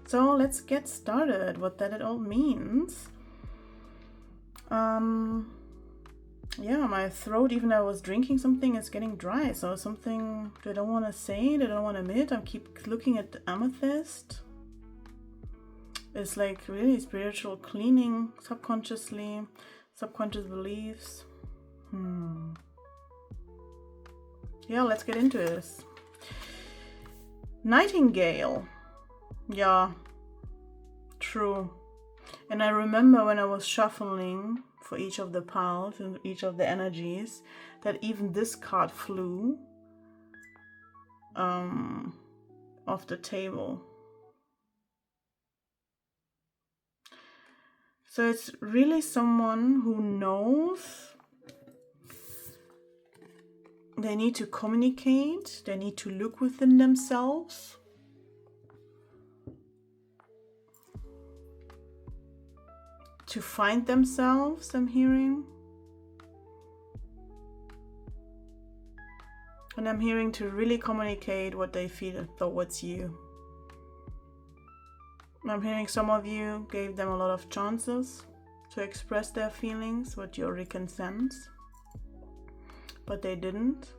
So let's get started. What that all means. Yeah, my throat, even though I was drinking something, is getting dry. So something they don't want to say, they don't want to admit. I keep looking at the amethyst. It's like really spiritual cleaning, subconsciously, subconscious beliefs. Yeah, let's get into this. Nightingale. Yeah, true. And I remember when I was shuffling for each of the piles and each of the energies, that even this card flew off the table. So it's really someone who knows they need to communicate, they need to look within themselves. To find themselves, I'm hearing. And I'm hearing to really communicate what they feel towards you. I'm hearing some of you gave them a lot of chances to express their feelings, what you already can sense. But they didn't.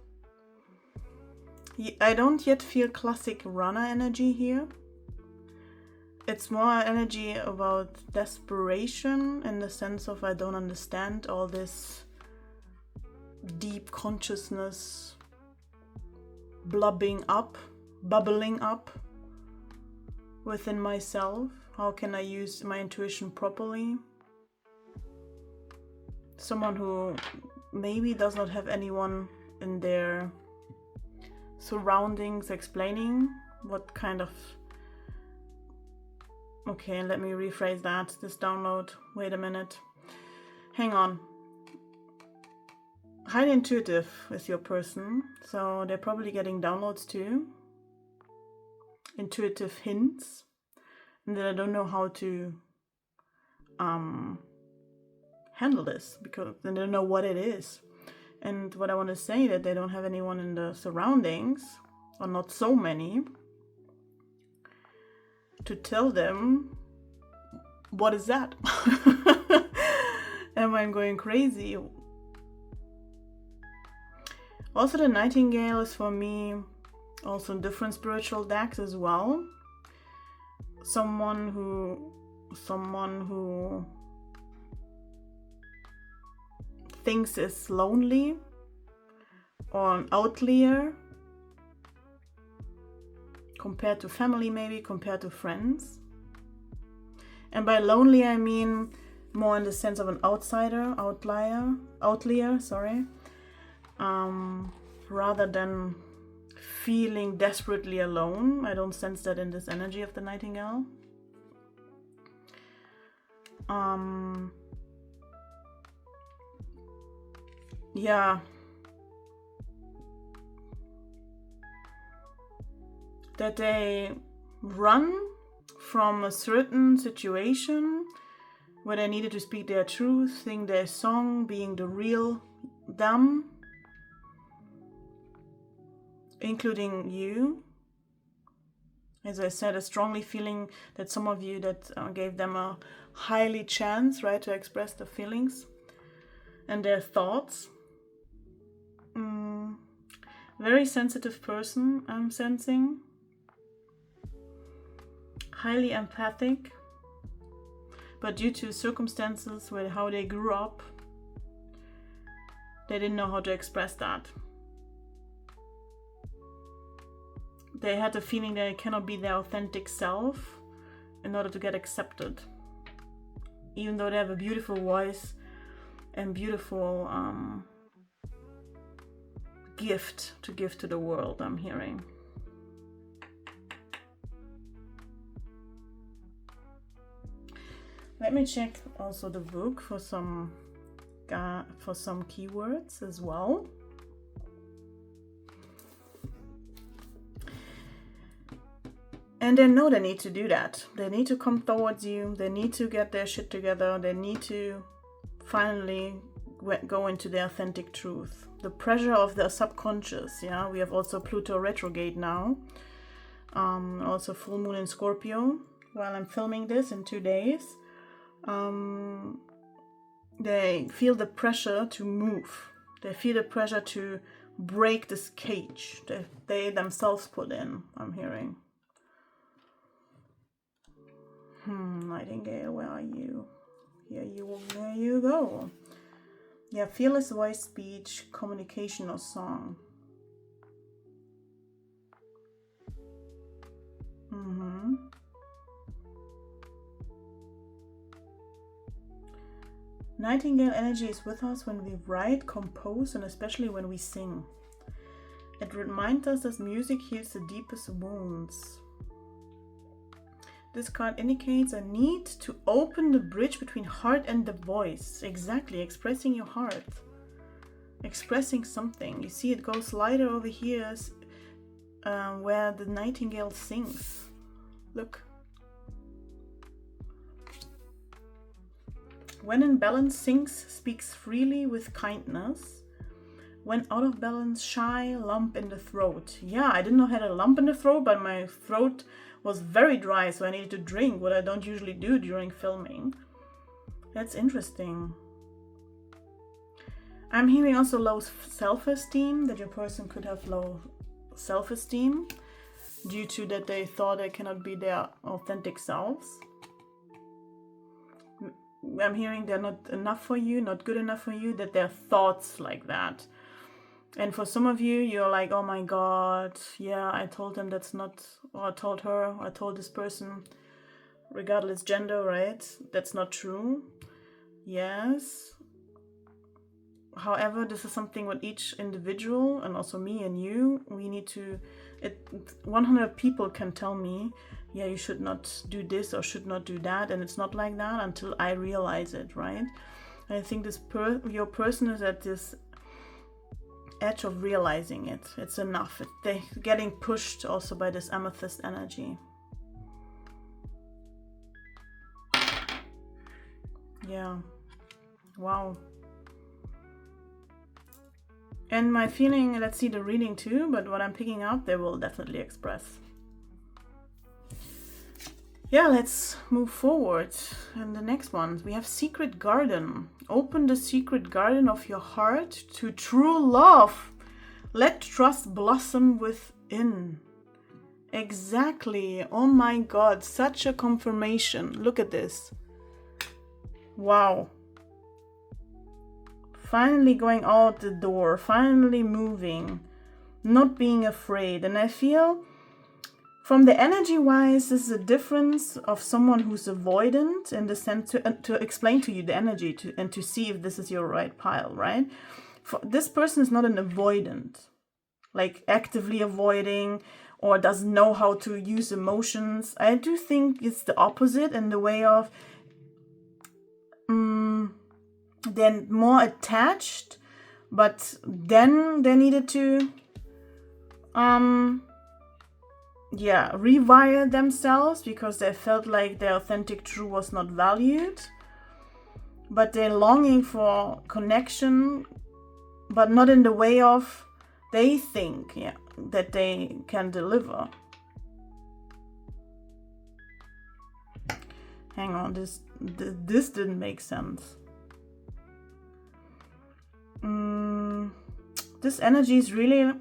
I don't yet feel classic runner energy here. It's more energy about desperation in the sense of I don't understand all this deep consciousness bubbling up. within myself? How can I use my intuition properly? Someone who maybe does not have anyone in their surroundings explaining what kind of... Okay, let me rephrase that, this download. Wait a minute. Hang on. Highly intuitive is your person, so they're probably getting downloads too. Intuitive hints. And then I don't know how to handle this, because they don't know what it is. And what I want to say, that they don't have anyone in the surroundings, or not so many, to tell them, what is that? Am I going crazy? Also, the Nightingale is for me also in different spiritual decks as well. Someone who thinks is lonely, or an outlier compared to family, maybe compared to friends. And by lonely I mean more in the sense of an outsider, outlier, sorry, rather than feeling desperately alone. I don't sense that in this energy of the Nightingale. Yeah, that they run from a certain situation where they needed to speak their truth, sing their song, being the real them, including you. As I said, a strongly feeling that some of you that gave them a highly chance, right, to express their feelings and their thoughts. Very sensitive person, I'm sensing. Highly empathic, but due to circumstances where how they grew up, they didn't know how to express that. They had the feeling that they cannot be their authentic self in order to get accepted, even though they have a beautiful voice and beautiful gift to give to the world, I'm hearing. Let me check also the book for some keywords as well. And they know they need to do that. They need to come towards you. They need to get their shit together. They need to finally go into their authentic truth. The pressure of the subconscious, yeah. We have also Pluto retrograde now. Also full moon in Scorpio while I'm filming this in 2 days. They feel the pressure to move. They feel the pressure to break this cage that they themselves put in, I'm hearing. Nightingale, where are you? Here you go. Yeah, fearless voice, speech, communication, or song. Nightingale energy is with us when we write, compose, and especially when we sing. It reminds us that music heals the deepest wounds. This card indicates a need to open the bridge between heart and the voice. Exactly, expressing your heart. Expressing something. You see it goes lighter over here where the nightingale sings. Look. When in balance, sings, speaks freely with kindness. When out of balance, shy, lump in the throat. Yeah, I didn't know I had a lump in the throat, but my throat was very dry, so I needed to drink, what I don't usually do during filming. That's interesting. I'm hearing also low self-esteem, that your person could have low self-esteem due to that they thought they cannot be their authentic selves. I'm hearing they're not enough for you, not good enough for you, that their thoughts like that. And for some of you, you're like, oh my God, yeah, I told him that's not, or I told her, or I told this person, regardless gender, right? That's not true. Yes. However, this is something with each individual, and also me and you, we need to, 100 people can tell me, yeah, you should not do this or should not do that, and it's not like that until I realize it, right? And I think your person is at this edge of realizing it. It's enough. They're getting pushed also by this amethyst energy. Yeah. Wow. And my feeling, let's see the reading too, but what I'm picking up, they will definitely express. Yeah, let's move forward. And the next one, we have Secret Garden. Open the secret garden of your heart to true love. Let trust blossom within. Exactly. Oh my God, such a confirmation. Look at this. Wow. Finally going out the door, finally moving, not being afraid. And I feel from the energy wise, this is a difference of someone who's avoidant in the sense to explain to you the energy and to see if this is your right pile, right? This person is not an avoidant, like actively avoiding or doesn't know how to use emotions. I do think it's the opposite in the way of they're more attached, but then they needed to rewire themselves because they felt like their authentic true was not valued, but they're longing for connection, but not in the way of they think that they can deliver. Hang on, this didn't make sense. This energy is really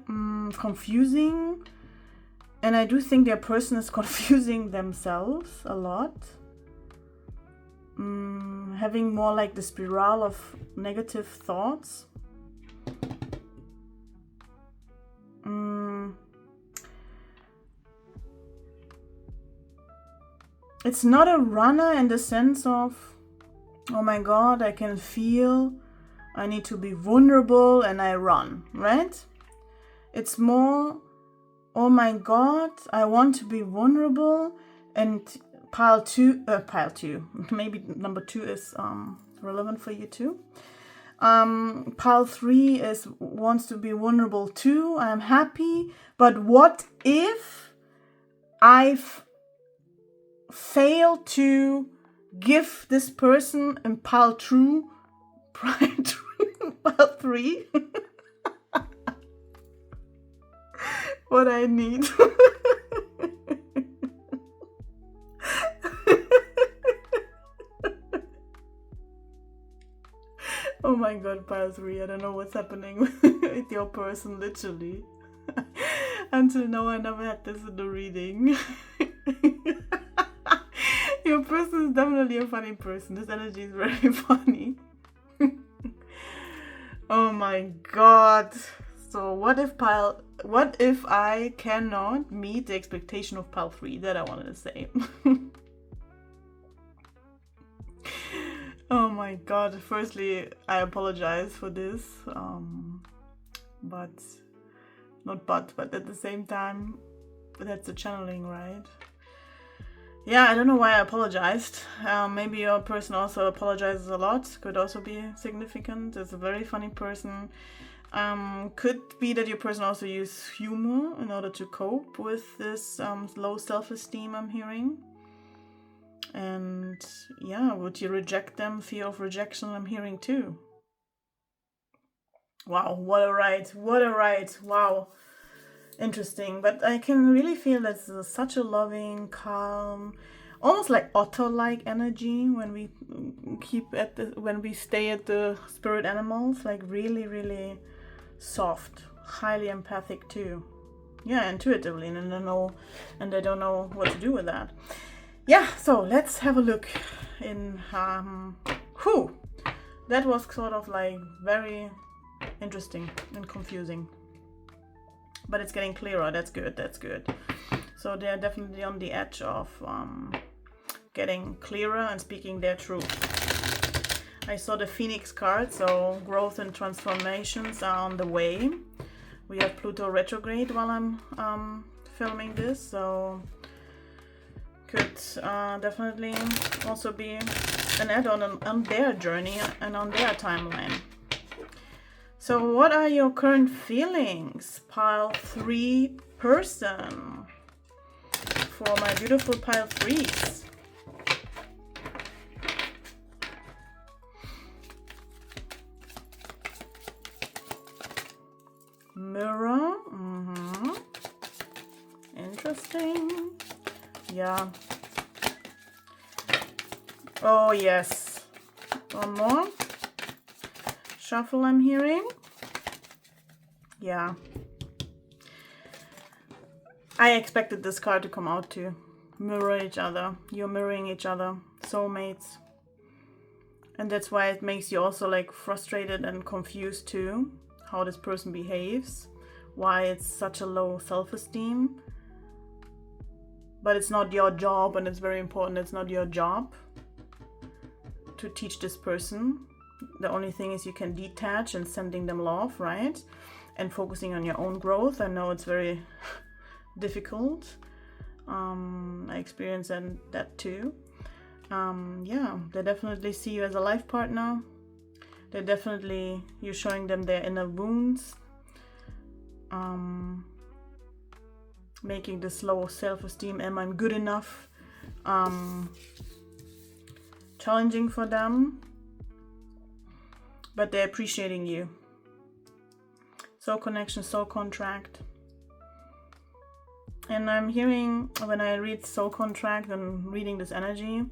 confusing, and I do think their person is confusing themselves a lot, having more like the spiral of negative thoughts. It's not a runner in the sense of, oh my God, I can feel I need to be vulnerable and I run, right? It's more, oh my God, I want to be vulnerable, and pile two, maybe number 2 is relevant for you too. Pile 3 wants to be vulnerable too. I'm happy, but what if I've failed to give this person in pile 2, pile 3 what I need? Oh my God, pile 3, I don't know what's happening with your person, literally. Until now, I never had this in the reading. Your person is definitely a funny person. This energy is very funny. Oh my God. So what if I cannot meet the expectation of pile 3? That I wanted to say. Oh my God. Firstly, I apologize for this. But at the same time, that's a channeling, right? Yeah, I don't know why I apologized. Maybe your person also apologizes a lot. Could also be significant. It's a very funny person. Could be that your person also uses humor in order to cope with this low self-esteem I'm hearing. And yeah, would you reject them? Fear of rejection I'm hearing too. Wow, what a ride. Wow. Interesting, but I can really feel that it's such a loving, calm, almost like otter-like energy when we stay at the spirit animals, like really, really soft, highly empathic too. Yeah, intuitively, and I don't know what to do with that. Yeah, so let's have a look in that was sort of like very interesting and confusing. But it's getting clearer. That's good. That's good. So they're definitely on the edge of getting clearer and speaking their truth. I saw the Phoenix card, so growth and transformations are on the way. We have Pluto retrograde while I'm filming this, so could definitely also be an add-on on their journey and on their timeline. So what are your current feelings, pile 3 person, for my beautiful pile 3s? Mirror. Interesting. Yeah. Oh yes. One more. Shuffle, I'm hearing. Yeah. I expected this card to come out too. Mirror each other. You're mirroring each other. Soulmates. And that's why it makes you also like frustrated and confused too. How this person behaves. Why it's such a low self-esteem. But it's not your job, and it's very important. It's not your job to teach this person. The only thing is you can detach and sending them love, right? And focusing on your own growth. I know it's very difficult. I experienced that too. Yeah, they definitely see you as a life partner. You're showing them their inner wounds. Making this low self-esteem, am I good enough? Challenging for them. But they're appreciating you. Soul connection, soul contract. And I'm hearing, when I read soul contract and reading this energy,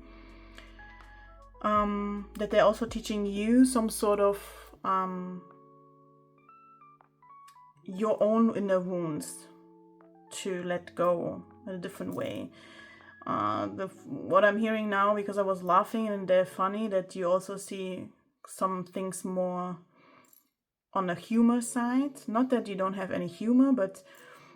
that they're also teaching you some sort of your own inner wounds to let go in a different way. What I'm hearing now, because I was laughing and they're funny, that you also see some things more on a humor side. Not that you don't have any humor, but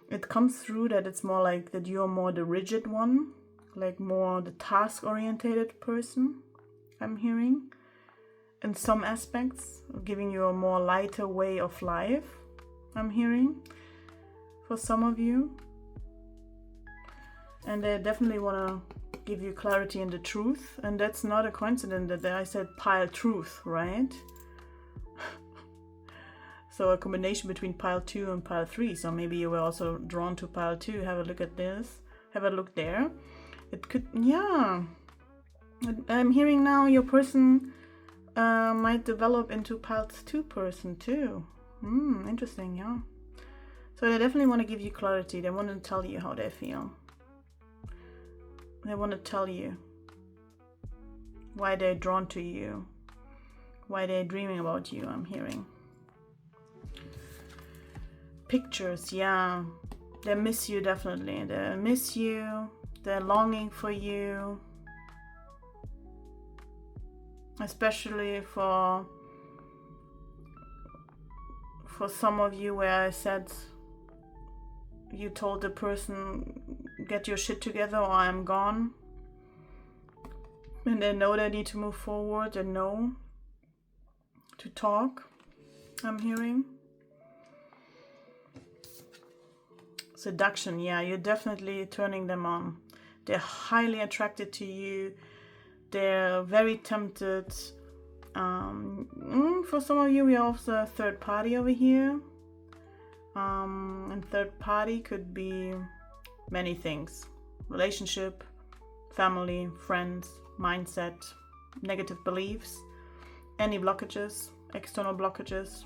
it comes through that it's more like that you're more the rigid one, like more the task-oriented person, I'm hearing. In some aspects, giving you a more lighter way of life, I'm hearing, for some of you. And they definitely want to give you clarity in the truth. And that's not a coincidence that I said pile truth, right? So a combination between pile 2 and pile 3. So maybe you were also drawn to pile 2. Have a look at this. Have a look there. It could, yeah. I'm hearing now your person might develop into pile 2 person too. Interesting, yeah. So they definitely want to give you clarity. They want to tell you how they feel. They want to tell you why they're drawn to you, why they're dreaming about you, I'm hearing. Pictures, yeah. They miss you, definitely. They miss you. They're longing for you. Especially for some of you, where I said you told the person, get your shit together or I'm gone. And they know they need to move forward. They know to talk, I'm hearing. Seduction, yeah, you're definitely turning them on. They're highly attracted to you. They're very tempted. For some of you, we have also a third party over here. And third party could be many things. Relationship, family, friends, mindset, negative beliefs, any blockages, external blockages.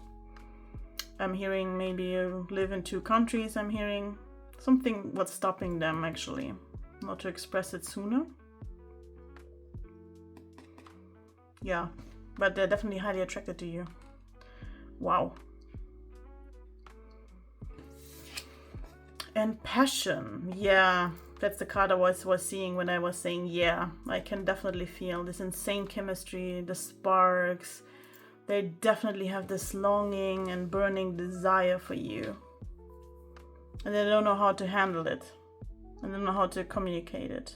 I'm hearing maybe you live in 2 countries. I'm hearing something what's stopping them actually, not to express it sooner. Yeah, but they're definitely highly attracted to you. Wow. And passion, yeah, that's the card I was seeing when I was saying, yeah, I can definitely feel this insane chemistry, the sparks, They definitely have this longing and burning desire for you. And they don't know how to handle it. And they don't know how to communicate it.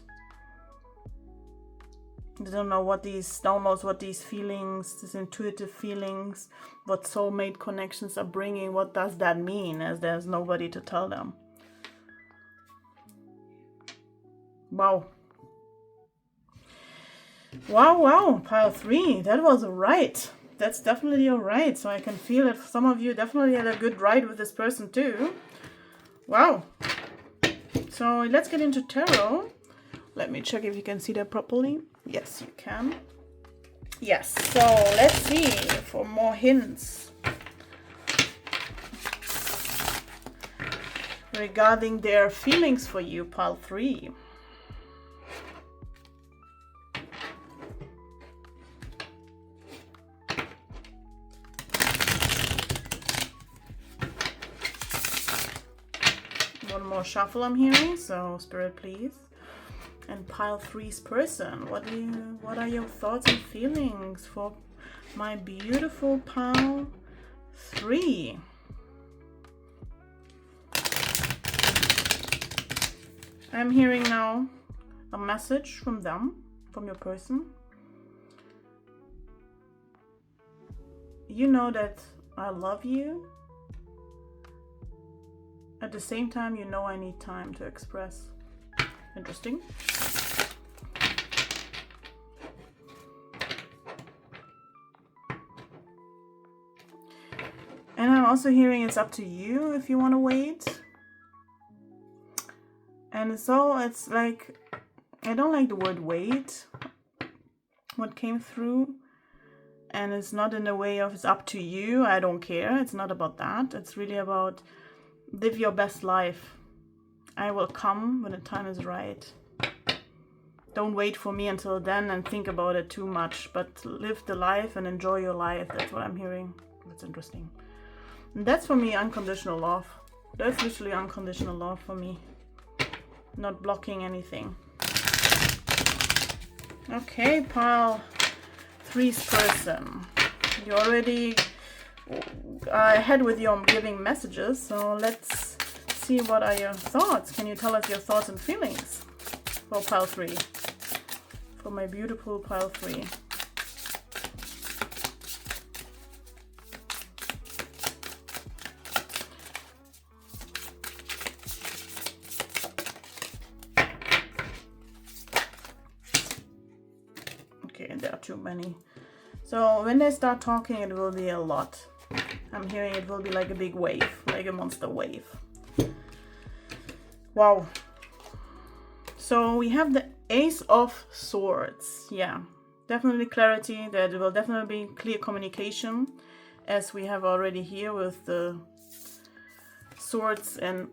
They don't know what these downloads, what these feelings, these intuitive feelings, what soulmate connections are bringing. What does that mean, as there's nobody to tell them? Wow. Wow, pile 3. That was right. That's definitely all right. So I can feel that some of you definitely had a good ride with this person too. Wow. So let's get into tarot. Let me check if you can see that properly. Yes, you can. Yes, so let's see for more hints regarding their feelings for you, pile 3. One more shuffle I'm hearing, so Spirit, please. And pile 3's person, what are your thoughts and feelings for my beautiful pile 3? I'm hearing now a message from them, from your person. You know that I love you. At the same time, you know I need time to express. Interesting. And I'm also hearing it's up to you if you want to wait. And so it's like, I don't like the word wait, what came through. And it's not in the way of it's up to you, I don't care. It's not about that. It's really about live your best life. I will come when the time is right. Don't wait for me until then and think about it too much, but live the life and enjoy your life. That's what I'm hearing. That's interesting. And that's for me unconditional love. That's literally unconditional love for me. Not blocking anything. Okay, pile 3's person. You already ahead with your giving messages, so let's see what are your thoughts. Can you tell us your thoughts and feelings for pile 3? For my beautiful pile 3. Okay, there are too many. So when they start talking, it will be a lot. I'm hearing it will be like a big wave, like a monster wave. Wow. So we have the Ace of Swords. Yeah, definitely clarity. There will definitely be clear communication, as we have already here with the swords and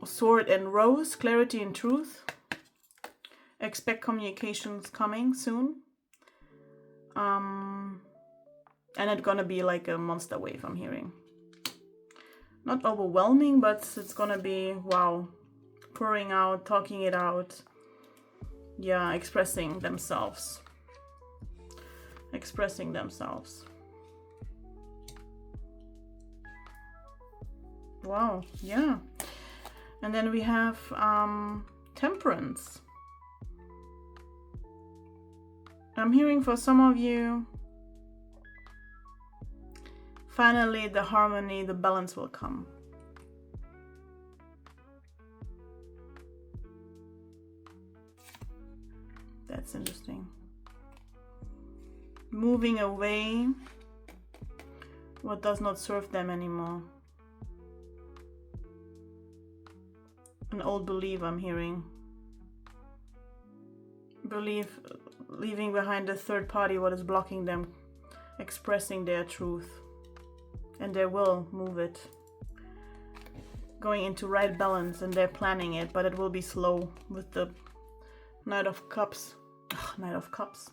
sword and rose. Clarity and truth. Expect communications coming soon. And it's gonna be like a monster wave, I'm hearing. Not overwhelming, but it's gonna be, wow, pouring out, talking it out. Yeah, expressing themselves. Expressing themselves. Wow, yeah. And then we have Temperance. I'm hearing for some of you, finally the harmony, the balance will come. That's interesting. Moving away what does not serve them anymore. An old belief I'm hearing. Belief, leaving behind a third party what is blocking them expressing their truth. And they will move it. Going into right balance, and they're planning it, but it will be slow with the Knight of Cups. Ugh, Knight of Cups.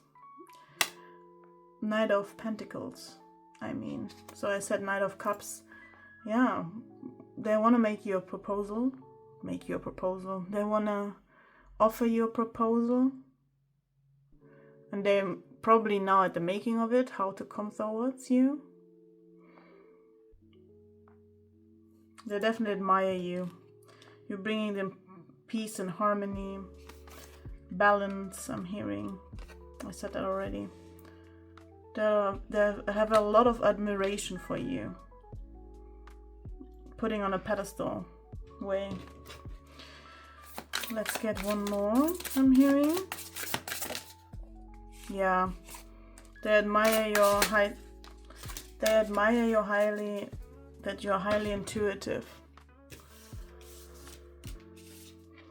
Knight of Pentacles, I mean. So I said Knight of Cups. Yeah, they want to make you a proposal. Make you a proposal. They want to offer you a proposal. And they're probably now at the making of it, how to come towards you. They definitely admire you. You're bringing them peace and harmony, balance, I'm hearing. I said that already. They have a lot of admiration for you. Putting on a pedestal way. Let's get one more, I'm hearing. Yeah. They admire that you're highly intuitive.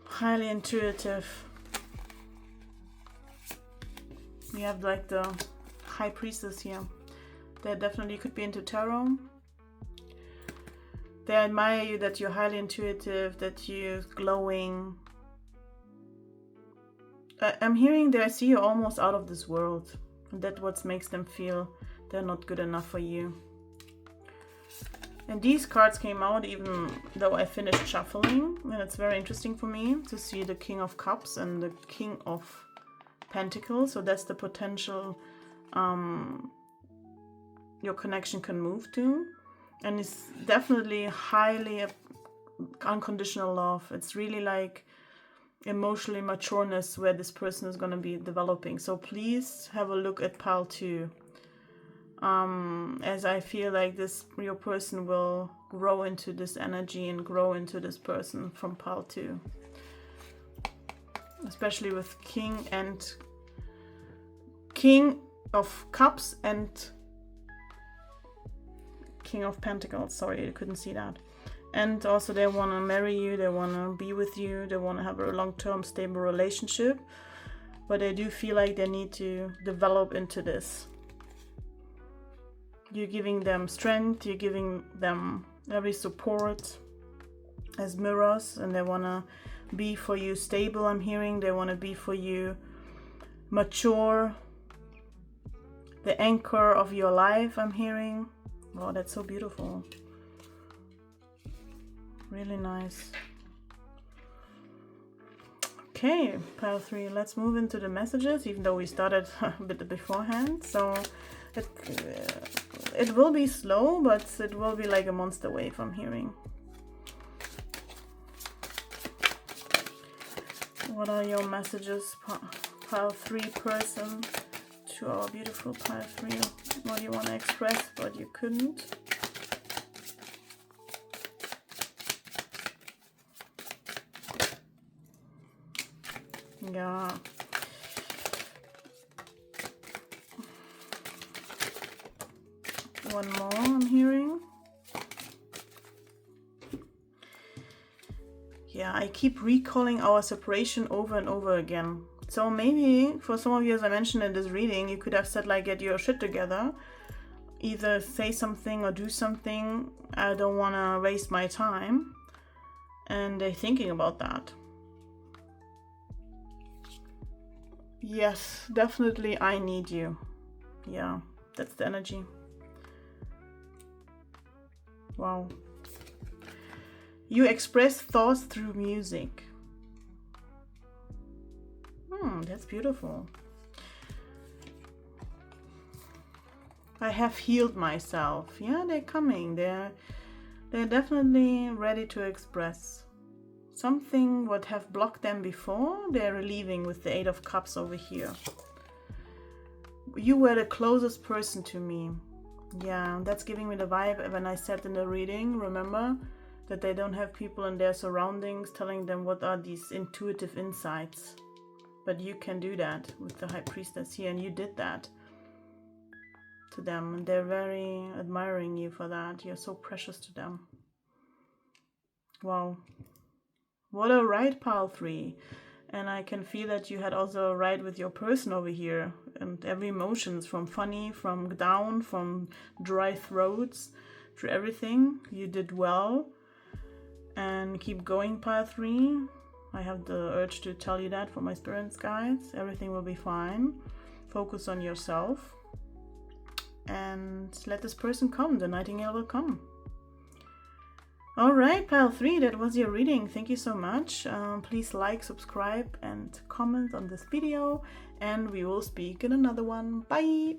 Highly intuitive. We have like the High Priestess here. They definitely could be into tarot. They admire you that you're highly intuitive, that you're glowing. I'm hearing that I see you almost out of this world. And that's what makes them feel they're not good enough for you. And these cards came out even though I finished shuffling. And it's very interesting for me to see the King of Cups and the King of Pentacles. So that's the potential your connection can move to. And it's definitely highly unconditional love. It's really like emotionally matureness where this person is going to be developing. So please have a look at pile 2. As I feel like your person will grow into this energy and grow into this person from pile 2. Especially with King of Cups and King of Pentacles. Sorry, I couldn't see that. And also they want to marry you, they want to be with you, they want to have a long-term stable relationship. But I do feel like they need to develop into this. You're giving them strength, you're giving them every support as mirrors, and they want to be for you stable, I'm hearing. They want to be for you mature, the anchor of your life, I'm hearing. Oh, that's so beautiful. Really nice. Okay, pile 3. Let's move into the messages, even though we started a bit beforehand. So it will be slow, but it will be like a monster wave, I'm hearing. What are your messages, pile 3 person, to our beautiful pile 3? What do you want to express, but you couldn't? Yeah. One more, I'm hearing. Yeah, I keep recalling our separation over and over again. So maybe for some of you, as I mentioned in this reading, you could have said like, get your shit together. Either say something or do something. I don't want to waste my time. And they're thinking about that. Yes, definitely I need you. Yeah, that's the energy. Wow. You express thoughts through music. That's beautiful. I have healed myself. Yeah, they're coming. They're definitely ready to express something what have blocked them before. They're relieving with the 8 of Cups over here. You were the closest person to me. Yeah, that's giving me the vibe when I said in the reading, remember, that they don't have people in their surroundings telling them what are these intuitive insights. But you can do that with the High Priestess here, and you did that to them. And they're very admiring you for that. You're so precious to them. Wow. What a ride, pile 3. And I can feel that you had also a ride with your person over here. And every emotions, from funny, from down, from dry throats, through everything. You did well. And keep going, pile 3. I have the urge to tell you that for my spirits, guys. Everything will be fine. Focus on yourself. And let this person come. The nightingale will come. All right, pile 3, that was your reading. Thank you so much. Please like, subscribe, and comment on this video, and we will speak in another one. Bye!